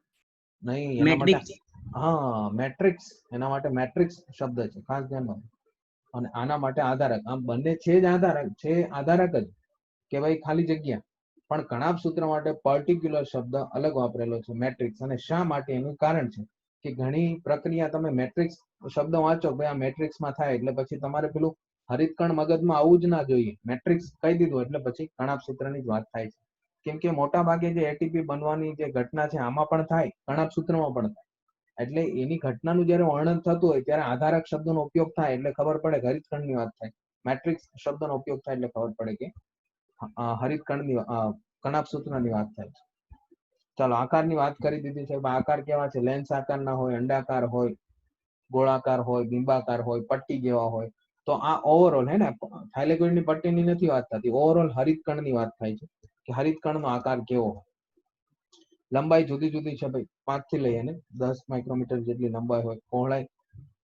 નહીં, એના માટે મેટ્રિક્સ હા મેટ્રિક્સ, એના માટે મેટ્રિક્સ શબ્દ છે, ખાસ ધ્યાન રાખો. અને આના માટે આધારક. આમ બંને છે જ આધારક, છે આધારક જ કે ભાઈ ખાલી જગ્યા, પણ કણાપ સૂત્ર માટે પર્ટિક્યુલર શબ્દ અલગ વાપરેલો છે, મેટ્રિક્સ. અને શા માટે એનું કારણ છે કે ઘણી પ્રક્રિયા તમે મેટ્રિક્સ શબ્દ વાંચો ભાઈ આ મેટ્રિક્સમાં થાય એટલે પછી તમારે પેલું હરિતકણ મગજમાં આવવું જ ના જોઈએ. મેટ્રિક્સ કહી દીધું એટલે પછી કણાપ સૂત્રની જ વાત થાય છે. કેમ કે મોટા ભાગે જે એટીપી બનવાની જે ઘટના છે આમાં પણ થાય, કણાપ સૂત્રમાં પણ થાય. એટલે એની ઘટનાનું જયારે વર્ણન થતું હોય ત્યારે આધારક શબ્દનો ઉપયોગ થાય એટલે ખબર પડે કે હરિતકણની વાત થાય. મેટ્રિક્સ શબ્દનો ઉપયોગ થાય એટલે ખબર પડે કે હરિતકણની કણાપ સૂત્રની વાત થાય છે. ચાલો આકારની વાત કરી દીધી છે. આકાર કેવા છે? લેન્સ આકારના હોય, અંડાકાર હોય, ગોળાકાર હોય, બિંબાકાર હોય, પટ્ટી જેવા હોય. તો આ ઓવરઓલ હે ને, થાઇલેકોઇડની પટ્ટીની નથી વાત થતી, ઓવરઓલ હરિતકણની વાત થાય છે કે હરિતકણનો આકાર કેવો હોય. લંબાઈ જુદી જુદી છે ભાઈ, 5 થી લઈને 10 માઇક્રોમીટર જેટલી લંબાઈ હોય, પહોળાઈ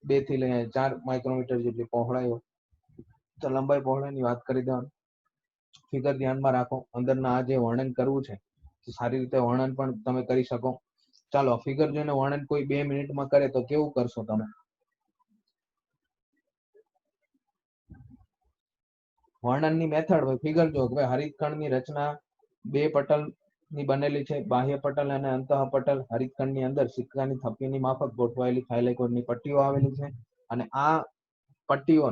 2 થી લઈને 4 માઇક્રોમીટર જેટલી પહોળાઈ હોય. તો લંબાઈ પહોળાઈની વાત કરી દેવાનું. ફિગર ધ્યાનમાં રાખો. અંદરના આ જે વર્ણન કરવું છે સારી રીતે વર્ણન પણ તમે કરી શકો. ચાલો ફિગર જોઈને વર્ણન કોઈ 2 મિનિટમાં કરે તો કેવું કરશો તમે? વર્ણનની મેથડ હોય, ફિગર જો કે હરિતકણની રચના 2 પટલની બનેલી છે, બાહ્ય પટલ અને અંતઃ પટલ. હરિતકણની અંદર સિક્કાની થપ્પીની માફક ગોઠવાયેલી થાઇલેકોઇડની પટ્ટીઓ આવેલી છે અને આ પટ્ટીઓ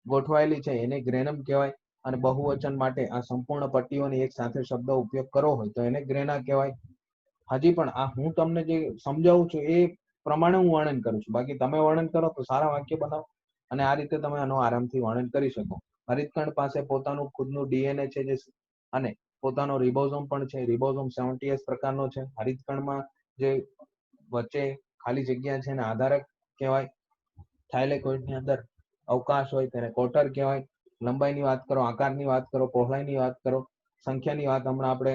ગોઠવાયેલી છે એને ગ્રેનમ કહેવાય. અને બહુવચન માટે આ સંપૂર્ણ પટ્ટીઓની એક સાથે શબ્દ ઉપયોગ કરવો હોય તો એને ગ્રેના કહેવાય. હજી પણ આ હું તમને જે સમજાવું છું એ પ્રમાણે હું વર્ણન કરું છું, બાકી તમે વર્ણન કરો તો સારા વાક્ય બનાવો અને આ રીતે તમે આનું આરામથી વર્ણન કરી શકો. હરિતકણ પાસે પોતાનું ખુદનું ડીએનએ છે જે અને પોતાનો રિબોઝોમ પણ છે. રિબોઝોમ 70S પ્રકારનો છે. હરિતકણમાં જે વચ્ચે ખાલી જગ્યા છે એને આધારક કહેવાય. થાઇલેકોઇડની અંદર અવકાશ હોય તેને કોટર કહેવાય. લંબાઈની વાત કરો, આકારની વાત કરો, પહોળાઈની વાત કરો, સંખ્યાની વાત હમણાં આપણે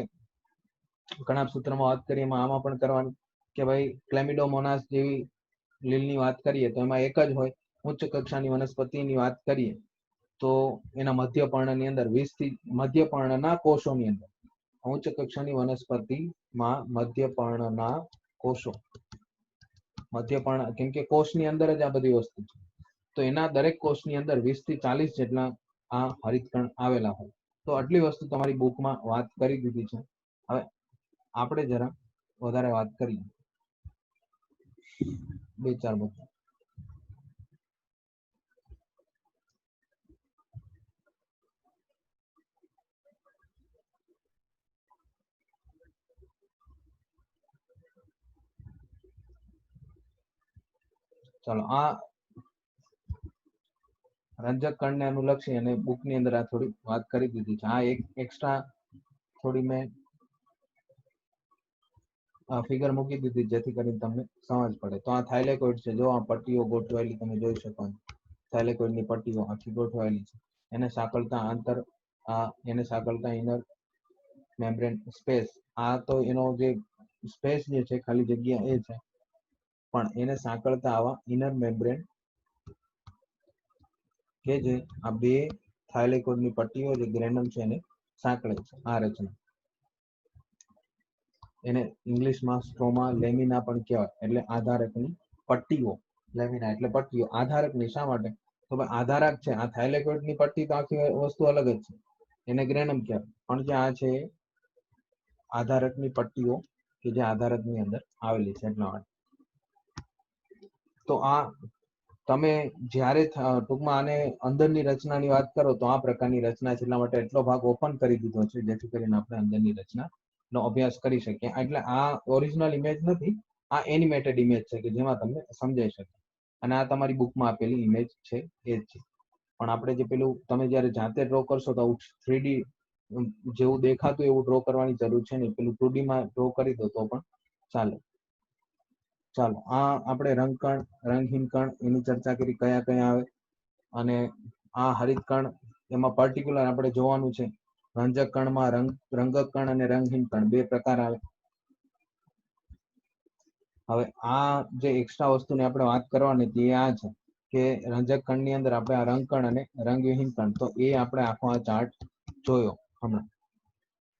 કણાપ સૂત્રમાં વાત કરીએ આમાં પણ કરવાની કે ભાઈ ક્લેમિડોમોનાસ જેવી લીલની વાત કરીએ તો એમાં એક જ હોય. ઉચ્ચ કક્ષાની વનસ્પતિની વાત કરીએ તો એના મધ્યપર્ણની અંદર 20 થી મધ્યપર્ણના કોષોની અંદર ઉચ્ચ કક્ષાની વનસ્પતિમાં મધ્યપર્ણના કોષો, મધ્યપર્ણ કેમ કે કોષની અંદર જ આ બધી વસ્તુ છે તો એના દરેક કોષની અંદર 20 થી 40 જેટલા આ હરિતકણ આવેલા હોય. તો આટલી વસ્તુ તમારી બુકમાં વાત કરી દીધી છે. હવે આપણે જરા વધારે વાત કરીએ 2-4 મુદ્દા. ચાલો આ રંજક કણને અનુલક્ષી અને બુકની અંદર આ થોડી વાત કરી દીધી છે. આ એક એક્સ્ટ્રા થોડી મેં ફિગર મૂકી દીધી જેથી કરીને તમને સમજ પડે. તો આ થાઇલેકોઇડ છે, જો આ પટ્ટીઓ ગોઠવાયેલી તમે જોઈ શકો. થાઇલેકોઇડની પટ્ટીઓ આખી ગોઠવાયેલી છે. એને સાંકળતા એને સાંકળતા ઇનર મેમ્બ્રેન સ્પેસ, આ તો એનો જે સ્પેસ જે છે ખાલી જગ્યા એ છે, પણ એને સાંકળતા આવા ઇનર મેમ્બ્રેન કે જે આ 2 થાઇલેકોઇડની પટ્ટીઓ જે ગ્રેનમ છે એને સાંકળે છે. આ રચના એને ઇંગ્લિશમાં સ્ટ્રોમા લેમિના પણ કહેવાય. એટલે આધારકની પટ્ટીઓ. લેમિના એટલે પટ્ટીઓ. આધારકની શા માટે? તો ભાઈ આધારક છે આ થાઇલેકોઇડની પટ્ટી તો આખી વસ્તુ અલગ જ છે, એને ગ્રેનમ કહેવાય. પણ જે આ છે આધારકની પટ્ટીઓ કે જે આધારકની અંદર આવેલી છે એટલા માટે. તો આ તમે જ્યારે ટૂંકમાં આને અંદરની રચનાની વાત કરો તો આ પ્રકારની રચના છે, એટલા માટે એટલો ભાગ ઓપન કરી દીધો છે જેથી કરીને આપણે અંદરની રચના નો અભ્યાસ કરી શકીએ. એટલે આ ઓરિજિનલ ઇમેજ નથી, આ એનિમેટેડ ઇમેજ છે કે જેમાં તમને સમજાઈ શકે. અને આ તમારી બુકમાં આપેલી ઇમેજ છે એ જ છે. પણ આપણે જે પેલું તમે જ્યારે જાતે ડ્રો કરશો તો 3D જેવું દેખાતું એવું ડ્રો કરવાની જરૂર છે નહીં, પેલું 2D માં ડ્રો કરી દો તો પણ ચાલે. ચાલો આ આપણે રંગકણ, રંગહીન કણ એની ચર્ચા કરી કયા કયા આવે. અને આ હરિતકણ એમાં પર્ટિક્યુલર આપણે જોવાનું છે. રંજક કણમાં રંગક કણ અને રંગહીન કણ 2 પ્રકાર આવે. હવે આ જે એક્સ્ટ્રા વસ્તુની આપણે વાત કરવાની હતી એ આ છે કે રંજક કણની અંદર આપણે આ રંગકણ અને રંગવિહીન કણ, તો એ આપણે આખો આ ચાર્ટ જોયો હમણાં.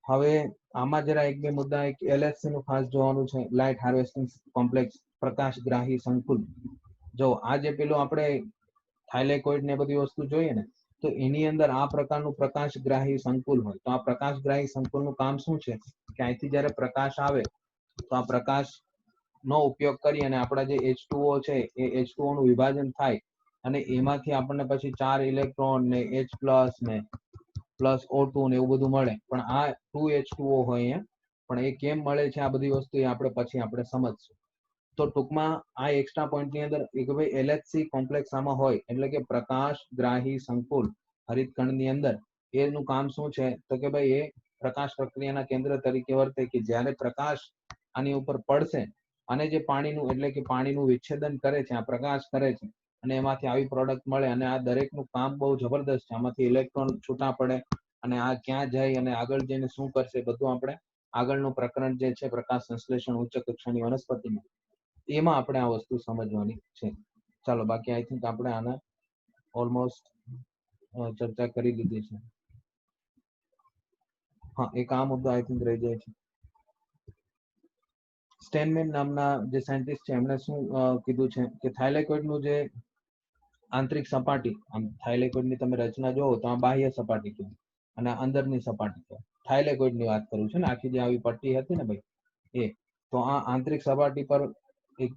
હવે આમાં જરા એક બે મુદ્દા, એક LHC નું ખાસ જોવાનું છે, લાઇટ હાર્વેસ્ટિંગ કોમ્પ્લેક્સ, પ્રકાશગ્રાહી સંકુલ. જો આ જે પેલું આપણે થાઇલેકોઇડ ને બધી વસ્તુ જોઈએ ને, તો એની અંદર આ પ્રકારનું પ્રકાશગ્રાહી સંકુલ હોય. તો આ પ્રકાશગ્રાહી સંકુલનું કામ શું છે કે અહીંથી જ્યારે પ્રકાશ આવે તો આ પ્રકાશ નો ઉપયોગ કરી અને આપણા જે H2O છે એ H2O નું વિભાજન થાય અને એમાંથી આપણને પછી 4 ઇલેક્ટ્રોન ને H+ ને +O2 ને એવું બધું મળે. પણ આ 2H2O હોય અહીંયા, પણ એ કેમ મળે છે આ બધી વસ્તુ એ આપણે પછી સમજશું. તો ટૂંકમાં આ એક્સ્ટ્રા પોઈન્ટ ની અંદર કે ભાઈ LHC કોમ્પ્લેક્સ આમાં હોય એટલે કે પ્રકાશગ્રાહી સંકુલ હરિતકણની અંદર, એનું કામ શું છે તો કે ભાઈ એ પ્રકાશ પ્રક્રિયાના કેન્દ્ર તરીકે વર્તે કે જ્યારે પ્રકાશ આની ઉપર પડશે અને જે પાણીનું એટલે કે પાણીનું વિચ્છેદન કરે છે, આ પ્રકાશ કરે છે અને એમાંથી આવી પ્રોડક્ટ મળે અને આ દરેકનું કામ બહુ જબરદસ્ત છે. આમાંથી ઇલેક્ટ્રોન છૂટા પડે અને આ ક્યાં જાય અને આગળ જઈને શું કરશે બધું આપણે આગળનું પ્રકરણ જે છે પ્રકાશ સંશ્લેષણ ઉચ્ચ કક્ષાની વનસ્પતિમાં, એમાં આપણે આ વસ્તુ સમજવાની છે. ચાલો, બાકી આઈ થિંક આપણે આને ઓલમોસ્ટ ચર્ચા કરી લીધી છે. હા, એક આ મુદ્દો આઈ થિંક રહી જાય છે. સ્ટેનમેન નામના જે સાયન્ટિસ્ટ છે એમણે શું કીધું છે કે થાઇલેકોઇડનું જે આંતરિક સપાટી, આમ થાઇલેકોઇડની તમે રચના જોવો તો આ બાહ્ય સપાટી કહેવાય અને આ અંદરની સપાટી કહેવાય. થાઇલેકોઇડની વાત કરું છું ને, આખી જે આવી પટ્ટી હતી ને ભાઈ એ. તો આ આંતરિક સપાટી પર એક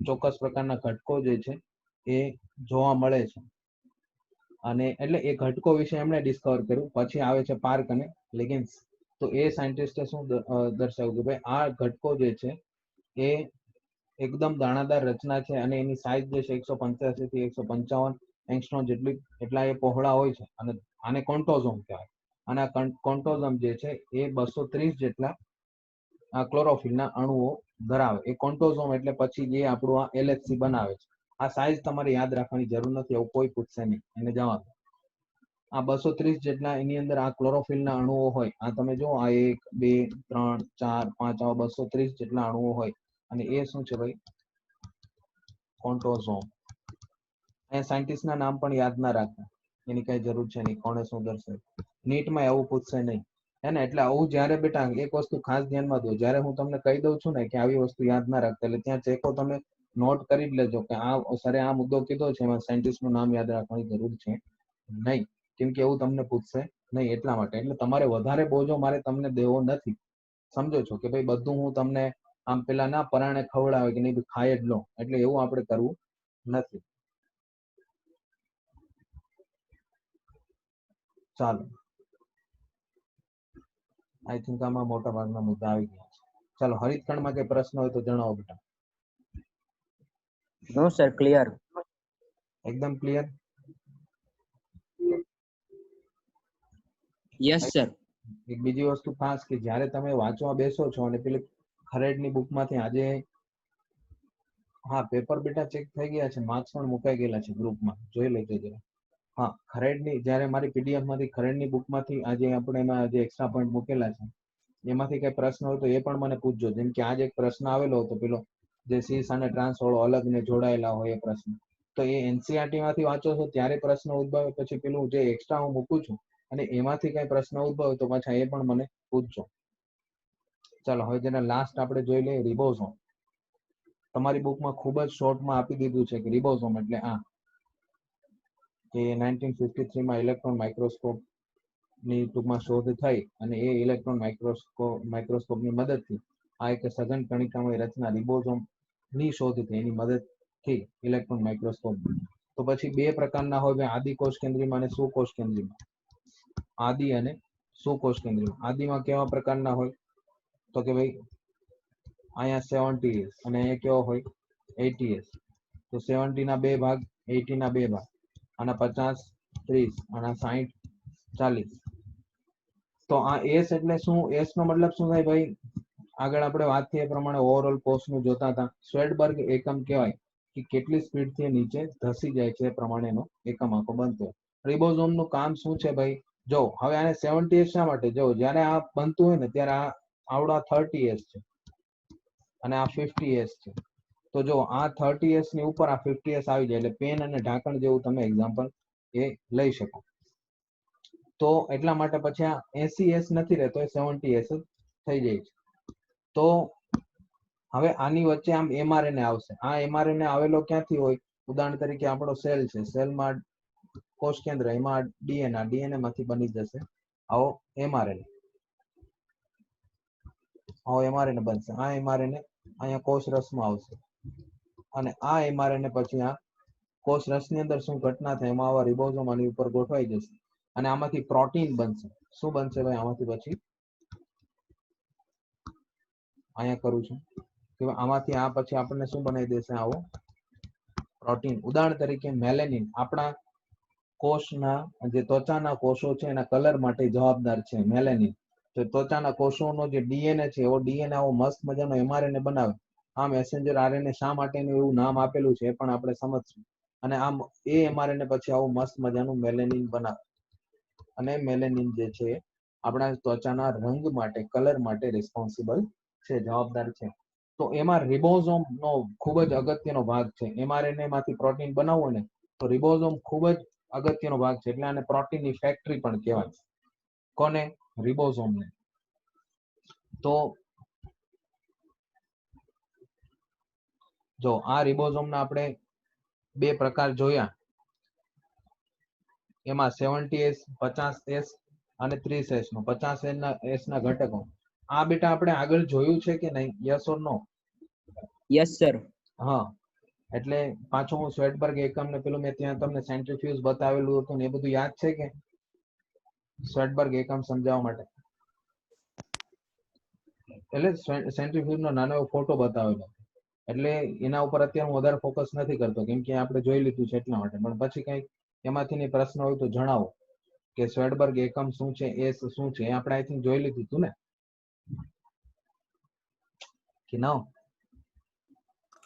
ચોક્કસ પ્રકારના ઘટકો જે છે એ જોવા મળે છે અને એટલે એ ઘટકો વિશે એમણે ડિસ્કવર કર્યું. પછી આવે છે પાર્ક અને લિગિન્સ. તો એ સાયન્ટિસ્ટે શું દર્શાવ્યું કે ભાઈ આ ઘટકો જે છે એ એકદમ દાણાદાર રચના છે અને એની સાઇઝ જે છે 185 થી 155 એંગસ્ટ્રોમ જેટલી એટલા એ પહોળા હોય છે અને આને કોન્ટોઝોમ કહેવાય. અને આ કોન્ટોઝોમ જે છે એ 230 જેટલા આ ક્લોરોફિલના અણુઓ ધરાવે. એ કોન્ટોઝોમ એટલે પછી જે આપણું આ LHC બનાવે છે. આ સાઇઝ તમારે યાદ રાખવાની જરૂર નથી, એવું કોઈ પૂછશે નહીં, એને જવા દો. આ 230 જેટલા એની અંદર આ ક્લોરોફિલના અણુઓ હોય. આ તમે જો આ 1 2 3 4 5 આવા 230 જેટલા અણુઓ હોય અને એ શું છે ભાઈ કોન્ટોઝોમ. અહીંયા સાયન્ટિસ્ટના નામ પણ યાદ ના રાખતા, એની કઈ જરૂર છે નહીં, કોણે શું દર્શાવ્યું. નીટમાં એવું પૂછશે નહીં હે ને. એટલે આવું જ્યારે બેટા એક વસ્તુ ખાસ ધ્યાનમાં દો, જ્યારે હું તમને કહી દઉં છું ને કે આવી વસ્તુ યાદ ના રાખતા, એટલે ત્યાં ચેકો તમે નોટ કરી જ લેજો કે આ સરે આ મુદ્દો કીધો છે, એમાં સાયન્ટિસ્ટનું નામ યાદ રાખવાની જરૂર છે નહીં, કેમ કે એવું તમને પૂછશે નહીં એટલા માટે. એટલે તમારે વધારે બોજો મારે તમને દેવો નથી, સમજો છો કે ભાઈ બધું હું તમને આમ પેલા ના પરાણે ખવડાવે કે નહીં ખાય જ લો, એટલે એવું આપણે કરવું નથી. ચાલો, આઈ થિંક આમાં મોટા ભાગના મુદ્દા આવી ગયા છે. ચાલો, હરિતકણમાં કઈ પ્રશ્ન હોય તો જણાવો બેટા. નો સર, ક્લિયર. એકદમ ક્લિયર. Yes sir. એક બીજી વસ્તુ ખાસ કે જ્યારે તમે વાંચવા બેસો છો અને પેલી ખરેડની બુકમાંથી આજે હા પેપર બેટા ચેક થઈ ગયા છે, માર્ક્સ પણ મુકાઈ ગયેલા છે ગ્રુપમાં, જોઈ લેજો જરા. હા, ખરેડની જ્યારે મારી PDF માંથી ખરેડની બુકમાંથી આજે આપણે એમાં જે એક્સ્ટ્રા પોઈન્ટ મૂકેલા છે એમાંથી કઈ પ્રશ્ન હોય તો એ પણ મને પૂછજો. જેમ કે આજે એક પ્રશ્ન આવેલો હતો પેલો જે સીસ અને ટ્રાન્સ વાળો અલગ ને જોડાયેલા હોય એ પ્રશ્ન, તો એ NCERT માંથી વાંચો છો ત્યારે પ્રશ્ન ઉદ્ભવે, પછી પેલું જે એક્સ્ટ્રા હું મૂકું છું અને એમાંથી કઈ પ્રશ્ન ઉદ્ભવે તો પાછા એ પણ મને પૂછજો. ચાલો, હવે જેના લાસ્ટ આપણે જોઈ લઈએ રિબોઝોમ. તમારી બુકમાં ખૂબ જ શોર્ટમાં આપી દીધું છે કે રિબોઝોમ એટલે આ કે 1953 માં ઇલેક્ટ્રોન માઇક્રોસ્કોપ ની ટૂંકમાં શોધ થઈ અને એ ઇલેક્ટ્રોન માઇક્રોસ્કોપ ની મદદથી આ એક સઘન કણિકામય રચના રિબોઝોમ ની શોધ થઈ, એની મદદથી ઇલેક્ટ્રોન માઇક્રોસ્કોપ. તો પછી બે પ્રકારના હોય, આદિ કોષ કેન્દ્રીમાં અને સુકોષ કેન્દ્રીમાં. આદિ અને સુકોષ કેન્દ્રીમાં. આદિમાં કેવા પ્રકારના હોય તો કે ભાઈ અહીંયા 70s અને અહીંયા કેવો હોય 80s. તો 70 ના બે ભાગ, 80 ના બે ભાગ, આના 50 30 આના 60 40. તો આ S એટલે શું? S નો મતલબ શું થાય ભાઈ? આગળ આપણે વાત થઈ એ પ્રમાણે ઓવરઓલ કોષનું જોતા હતા, સ્વેડબર્ગ એકમ કહેવાય કે કેટલી સ્પીડથી નીચે ધસી જાય છે એ પ્રમાણેનો એકમ આખો બનતો. રિબોઝોમ નું કામ શું છે ભાઈ? જો હવે આને 70s શા માટે? જો જ્યારે આ બનતું હોય ને ત્યારે આ આવડા 30s છે અને આ 50s છે. તો જો આ 30s ની ઉપર આ 50s આવી જાય એટલે પેન અને ઢાંકણ જેવું તમે એક્ઝામ્પલ એ લઈ શકો. તો એટલા માટે પછી આ 80s નથી રહેતો, એ 70s જ થઈ જાય છે. તો હવે આની વચ્ચે આમ mRNA આવશે. આ mRNA આવેલો ક્યાંથી હોય? ઉદાહરણ તરીકે આપણો સેલ છે, સેલમાં કોષ કેન્દ્ર, એમાં ડીએનએ માંથી બની જશે આવો mRNA. આવો mRNA બનશે. આ mRNA અહીંયા કોષ રસમાં આવશે અને આ mRNA પછી આ કોષ રસની અંદર શું ઘટના થાય, એમાં આવા રિબોઝોમ આની ઉપર ગોઠવાઈ જશે અને આમાંથી પ્રોટીન બનશે. શું બનશે ભાઈ આમાંથી? પછી અહીંયા કરું છું કે આમાંથી આ પછી આપણને શું બનાવી દેશે? આવો પ્રોટીન. ઉદાહરણ તરીકે મેલેનિન આપણા કોષના જે ત્વચાના કોષો છે એના કલર માટે જવાબદાર છે મેલેનિન. તો ત્વચાના કોષોનો જે ડીએનએ છે એવો ડીએનએ આવો મસ્ત મજાનો mRNA બનાવે. આ મેસેન્જર આરએનએ શા માટેનું એવું નામ આપેલું છે એ પણ આપણે સમજશું. અને આમ એ mRNA પછી આવું મસ્ત મજાનું મેલેનિન બનાવે અને મેલેનિન જે છે આપણા ત્વચાના રંગ માટે, કલર માટે રિસ્પોન્સિબલ છે, જવાબદાર છે. તો એમાં રિબોઝોમ નો ખૂબ જ અગત્યનો ભાગ છે. mRNA માંથી પ્રોટીન બનાવવું ને તો રિબોઝોમ ખૂબ જ અગત્યનો ભાગ છે. એટલે આને પ્રોટીનની ફેક્ટરી પણ કહેવાય. કોને? રિબોઝોમને. તો જો આ રિબોઝોમના આપણે બે પ્રકાર જોયા, એમાં 70s, 50s અને 30s નો 50s ના ઘટકો. આ બેટા આપણે આગળ જોયું છે કે નહીં? Yes or no? Yes sir. હા, એટલે પાછું હું સ્વેટબર્ગ એકમ ને પેલું મેં ત્યાં તમને સેન્ટ્રીફ્યુજ બતાવેલું હતું ને એ બધું યાદ છે કે? સ્વેટબર્ગ એકમ સમજાવવા માટે એટલે સેન્ટ્રીફ્યુજ નો નાનો એવો ફોટો બતાવેલો. એટલે એના ઉપર અત્યારે હું વધારે ફોકસ નથી કરતો કેમ કે આપણે જોઈ લીધું છે એટલા માટે. પણ પછી કઈ એમાંથી પ્રશ્ન હોય તો જણાવો કે સ્વેટબર્ગ એકમ શું છે, એ શું છે. એ આપણે આઈ થિંક જોઈ લીધું હતું ને કે ના?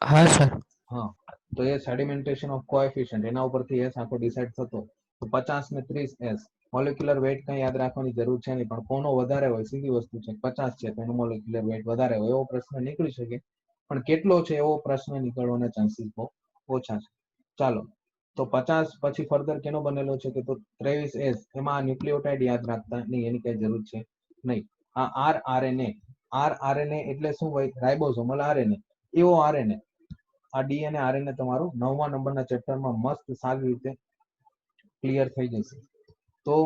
હા સર. હા, તો એ સેડિમેન્ટેશન ઓફ કોએફિશિયન્ટ એના ઉપરથી એસ આખો ડિસાઇડ થતો. તો 50 ને 30s મોલેક્યુલર વેઇટ કઈ યાદ રાખવાની જરૂર છે નહીં, પણ કોનો વધારે હોય સીધી વસ્તુ છે. 50 છે તો એનો મોલેક્યુલર વેઇટ વધારે હોય એવો પ્રશ્ન નીકળી શકે, પણ કેટલો છે એવો પ્રશ્ન નીકળવાના ચાન્સીસ બહુ ઓછા છે. ચાલો, તો 50 પછી ફર્ધર કેનો બનેલો છે કે તો 23s. એમાં ન્યુક્લિયોટાઇડ યાદ રાખતા નહીં, એની કઈ જરૂર છે નહીં. આ આરઆરએનએ એટલે શું ભાઈ? રાઇબોસોમલ આરએનએ. એવો આરએનએ આ ડીએનએ આરએનએ તમારું 9મા નંબરના ચેપ્ટરમાં મસ્ત સારી રીતે ક્લિયર થઈ જશે. તો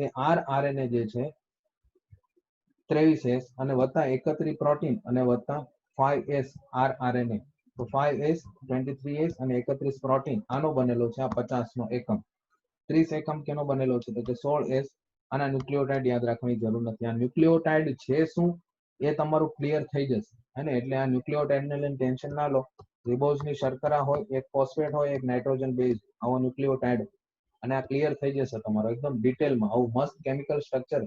એ આરઆરએનએ જે છે 23s અને વત્તા 31 પ્રોટીન અને વત્તા 5s આરઆરએનએ. તો 5s, 23s અને 31 પ્રોટીન આનો બનેલો છે આ 50 નો એકમ. 30 એકમ કેનો બનેલો છે તો કે 16s. આના ન્યુક્લિયોટાઇડ યાદ રાખવાની જરૂર નથી. આ ન્યુક્લિયોટાઇડ છે શું એ તમારું ક્લિયર થઈ જશે હે ને? એટલે આ ન્યુક્લિયોટાઇડને લઈને ટેન્શન ના લો. રિબોઝની શર્કરા હોય, એક ફોસ્ફેટ હોય, એક નાઇટ્રોજન બેઝ, આવો ન્યુક્લિયોટાઇડ. અને આ ક્લિયર થઈ જશે તમારો એકદમ ડિટેલમાં. આવું મસ્ત કેમિકલ સ્ટ્રક્ચર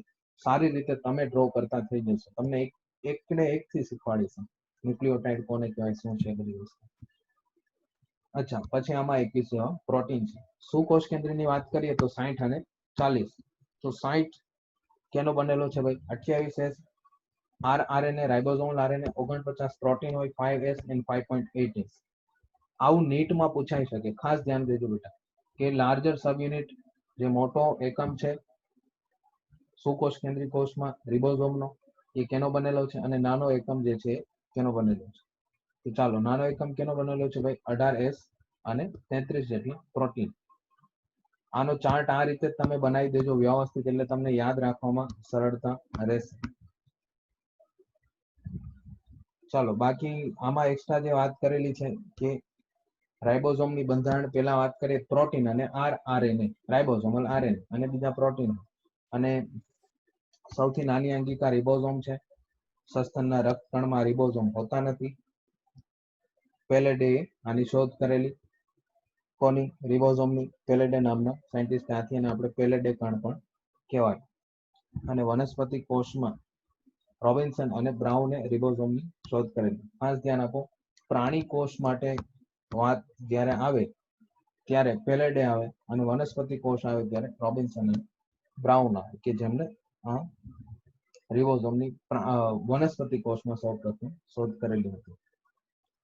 સારી રીતે તમે ડ્રો કરતા થઈ જશે. તમને એક ને એક થી શીખવાડીશ ન્યુક્લિયોટાઇડ કોને કહેવાય, શું છે બધી વસ્તુ. અચ્છા, પછી આમાં 21 પ્રોટીન છે. સુકોષ કેન્દ્રની વાત કરીએ તો 60 અને 40. તો 60 કેનો બનેલો છે ભાઈ? 28s આરઆરએનએ, રાઇબોસોમલ RNA. 49 પ્રોટીન હોય, 5s and 5.8s. આવું નીટમાં પૂછાઈ શકે, ખાસ ધ્યાન દેજો બેટા કે લાર્જર સબ યુનિટ જે મોટો એકમ છે સુકોષ કેન્દ્રીય કોષમાં રિબોઝોમનો, એ કેનો બનેલો છે અને નાનો એકમ જે છે કેનો બનેલો છે. તો ચાલો, નાનો એકમ કેનો બનેલો છે ભાઈ? 18s અને 33 જેટલા પ્રોટીન. આનો ચાર્ટ આ રીતે તમે બનાવી દેજો વ્યવસ્થિત, એટલે તમને યાદ રાખવામાં સરળતા રહેશે. ચાલો, બાકી આમાં એક્સ્ટ્રા જે વાત કરેલી છે કે રાઇબોઝોમની બંધારણ પહેલા વાત કરીએ પ્રોટીન અને આરઆરએનએ, રાઇબોઝોમલ આરએનએ અને બીજા પ્રોટીન. અને સૌથી નાની અંગિકા રિબોઝોમ છે. સસ્તનના રક્તકણમાં રિબોઝોમ હોતા નથી. પેલેડે આની શોધ કરેલી. કોની? રિબોઝોમની. પેલેડે નામના સાયન્ટિસ્ટ ત્યાંથી એને આપણે પેલેડે કણ પણ કહેવાય. અને વનસ્પતિ કોષમાં રોબિન્સન અને બ્રાઉને રિબોઝોમની શોધ કરેલી. ખાસ ધ્યાન આપો, પ્રાણી કોષ માટે વાત જ્યારે આવે ત્યારે પેલેડે આવે અને વનસ્પતિ કોષ આવે ત્યારે રોબિન્સન અને બ્રાઉન આવે, કે જેમને રિબોઝોમની વનસ્પતિ કોષમાં સૌપ્રથમ શોધ કરેલી હતી.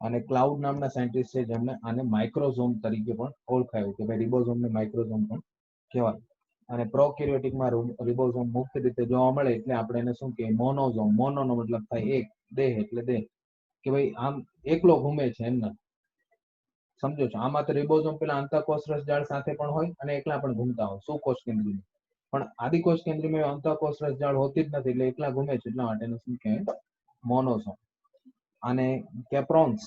અને ક્લાઉડ નામના સાયન્ટિસ્ટ છે જેમને આને માઇક્રોઝોમ તરીકે પણ ઓળખાયું કે ભાઈ રિબોઝોમ ને માઇક્રોઝોમ પણ કહેવાય. અને પ્રોકેરિયોટિકમાં રિબોઝોમ મુક્ત રીતે જોવા મળે એટલે આપણે એને શું કહીએ મોનોઝોમ. મોનોનો મતલબ થાય એક, દેહ એટલે દેહ, કે ભાઈ આમ એકલો ઘૂમે છે એમના, સમજો છો. આમાં તો રિબોઝોમ પેલા અંતઃકોષ રસજાળ સાથે પણ હોય અને એકલા પણ ઘૂમતા હોય સુકોષ કેન્દ્રીય, પણ આદિકોષ કેન્દ્રીય અંતઃકોષ રસજાળ હોતી જ નથી એટલે એકલા ઘૂમે છે એટલા માટે શું કહેવાય મોનોઝોમ. અને કેપ્રોન્સ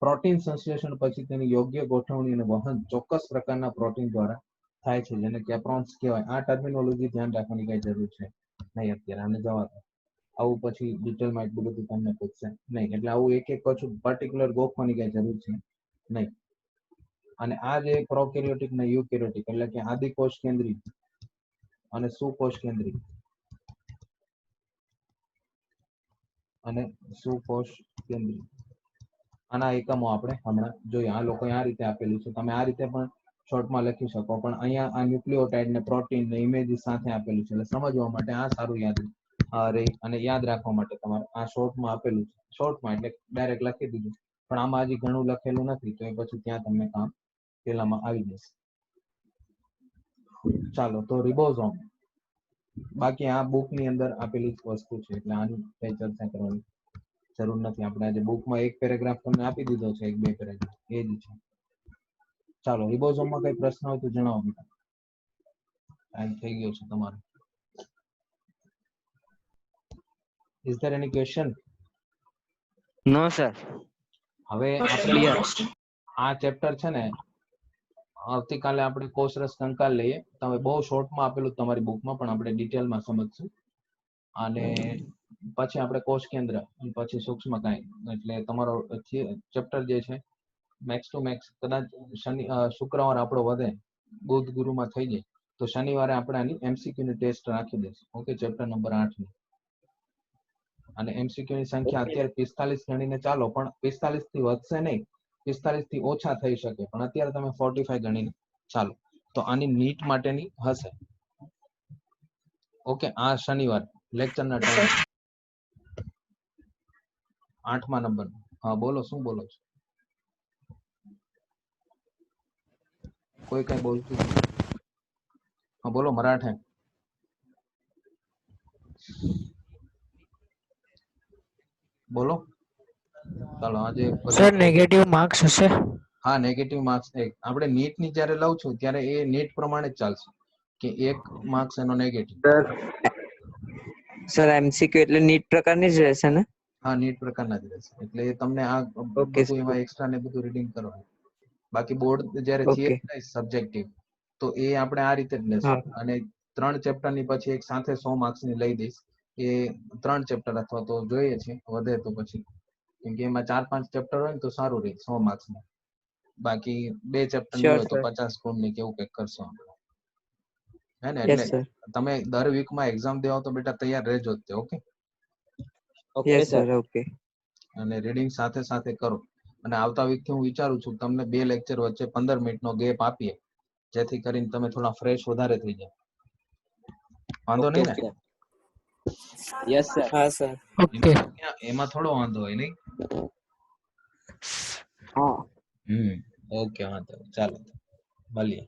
પ્રોટીન સંશ્લેષણ પછી તેની યોગ્ય ગોઠવણી અને વહન ચોક્કસ પ્રકારના પ્રોટીન દ્વારા થાય છે જેને કેપ્રોન્સ કહેવાય. આ ટર્મિનોલોજી ધ્યાન રાખવાની કઈ જરૂર છે નહીં અત્યારે, આને જવા દો. આવું પછી ડિટેલમાં એટલું બધું તમને પૂછશે નહીં, એટલે આવું એક એક પાછું પર્ટિક્યુલર ગોખવાની કઈ જરૂર છે નહીં. અને આ જે પ્રોકેરિયોટિક ને યુકેરિયોટિક એટલે કે આદિકોષ કેન્દ્રી અને સુકોષ કેન્દ્રી અને સુકોષ કેન્દ્રી, આના એકમો આપણે હમણાં જોઈએ. આ લોકો આ રીતે આપેલું છે, તમે આ રીતે પણ શોર્ટમાં લખી શકો, પણ અહીંયા આ ન્યુક્લિયોટાઇડ ને પ્રોટીન ને ઇમેજીસ સાથે આપેલું છે એટલે સમજવા માટે આ સારું યાદ રહે અને યાદ રાખવા માટે તમારે આ શોર્ટમાં આપેલું છે. શોર્ટમાં એટલે ડાયરેક્ટ લખી દીધું, પણ આમાં હજી ઘણું લખેલું નથી તો એ પછી ત્યાં તમને કામ પેલામાં આવી જશે. ચાલો તો રિબોઝોમ, બાકી આ બુક ની અંદર આપેલી વસ્તુ છે એટલે આની કઈ ચર્ચા કરવાની જરૂર નથી. આપણે આજે બુકમાં એક પેરેગ્રાફ તમને આપી દીધો છે, એક બે પેરેગ્રાફ એ જ છે. ચાલો રિબોઝોમમાં કઈ પ્રશ્ન હોય તો જણાવો બેટા. ટાઈમ થઈ ગયો છે તમારો. Is there any question? No sir. હવે આપણે આ ચેપ્ટર છે ને આવતીકાલે આપણે કોષરસ કંકાલ લઈએ. તમે બહુ શોર્ટમાં આપેલું તમારી બુકમાં, પણ આપણે ડિટેલમાં સમજશું. અને પછી આપણે કોષ કેન્દ્ર, પછી સૂક્ષ્મકાય, એટલે તમારો ચેપ્ટર જે છે મેક્સ ટુ મેક્સ કદાચ શુક્રવાર આપણો વધે, બુધ ગુરુમાં થઈ જાય તો શનિવારે આપણે આની એમસીક્યુ ની ટેસ્ટ રાખી દઈશું. ઓકે, ચેપ્ટર નંબર 8 ની. અને એમસીક્યુ ની સંખ્યા અત્યારે 45 ગણીને ચાલો, પણ 45 થી વધશે નહીં, 45 થી ઓછા થઈ શકે, પણ અત્યારે તમે 45 ગણીને ચાલો. તો આની નીટ માટેની હશે. ઓકે, આ શનિવાર લેક્ચરના ટાઈમ 8મા નંબર. હા બોલો, શું બોલો છો? કોઈ કઈ બોલતું નથી. હા બોલો મરાઠે. બોલો. ચાલો આજે સર નેગેટિવ માર્ક્સ હશે? હા, નેગેટિવ માર્ક્સ આપણે નીટ ની જ્યારે લઉં છું ત્યારે એ નીટ પ્રમાણે જ ચાલશે કે 1 માર્ક્સ એનો નેગેટિવ. સર એમસીક્યુ એટલે નીટ પ્રકારની જ રહેશે ને? હા, નીટ પ્રકારના જ રહેશે. એટલે તમને આ ઓકે બધું એમાં એક્સ્ટ્રા ને બધું રીડિંગ કરવાનું. બાકી બોર્ડ જ્યારે ઓકે. થિયરી થાય સબ્જેક્ટિવ તો એ આપણે આ રીતે જ લેશું. હા. અને 3 ચેપ્ટર ની પછી એક સાથે 100 માર્ક્સ ની લઈ દઈશ. એ 3 ચેપ્ટર અથવા તો જોઈએ છે વધે તો પછી, કેમ કે એમાં 4-5 ચેપ્ટર હોય ને તો સારું રહે 100 માર્ક્સ માં. બાકી 2 ચેપ્ટર ની શ્યોર હોય તો સર. 50 ગુણ ની કેવું કંઈક કરશું આપણે, હે ને? યસ એટલે સર. તમે દર વીકમાં એક્ઝામ દેવા તો બેટા તૈયાર રહેજો જ તે. Okay, yes sir. ઓકે. અને રીડિંગ સાથે સાથે કરો. અને આવતા વીક થી હું વિચારું છું તમને 2 લેક્ચર વચ્ચે 15 મિનિટનો ગેપ આપીએ, જેથી કરીને તમે થોડા ફ્રેશ વધારે થઈ જાય. વાંધો નહીં ને? Yes sir. હા સર. ઓકે. એમાં થોડો વાંધો હોય નહીં. હા. ઓકે, વાંધો નહીં. ચાલો મળીએ.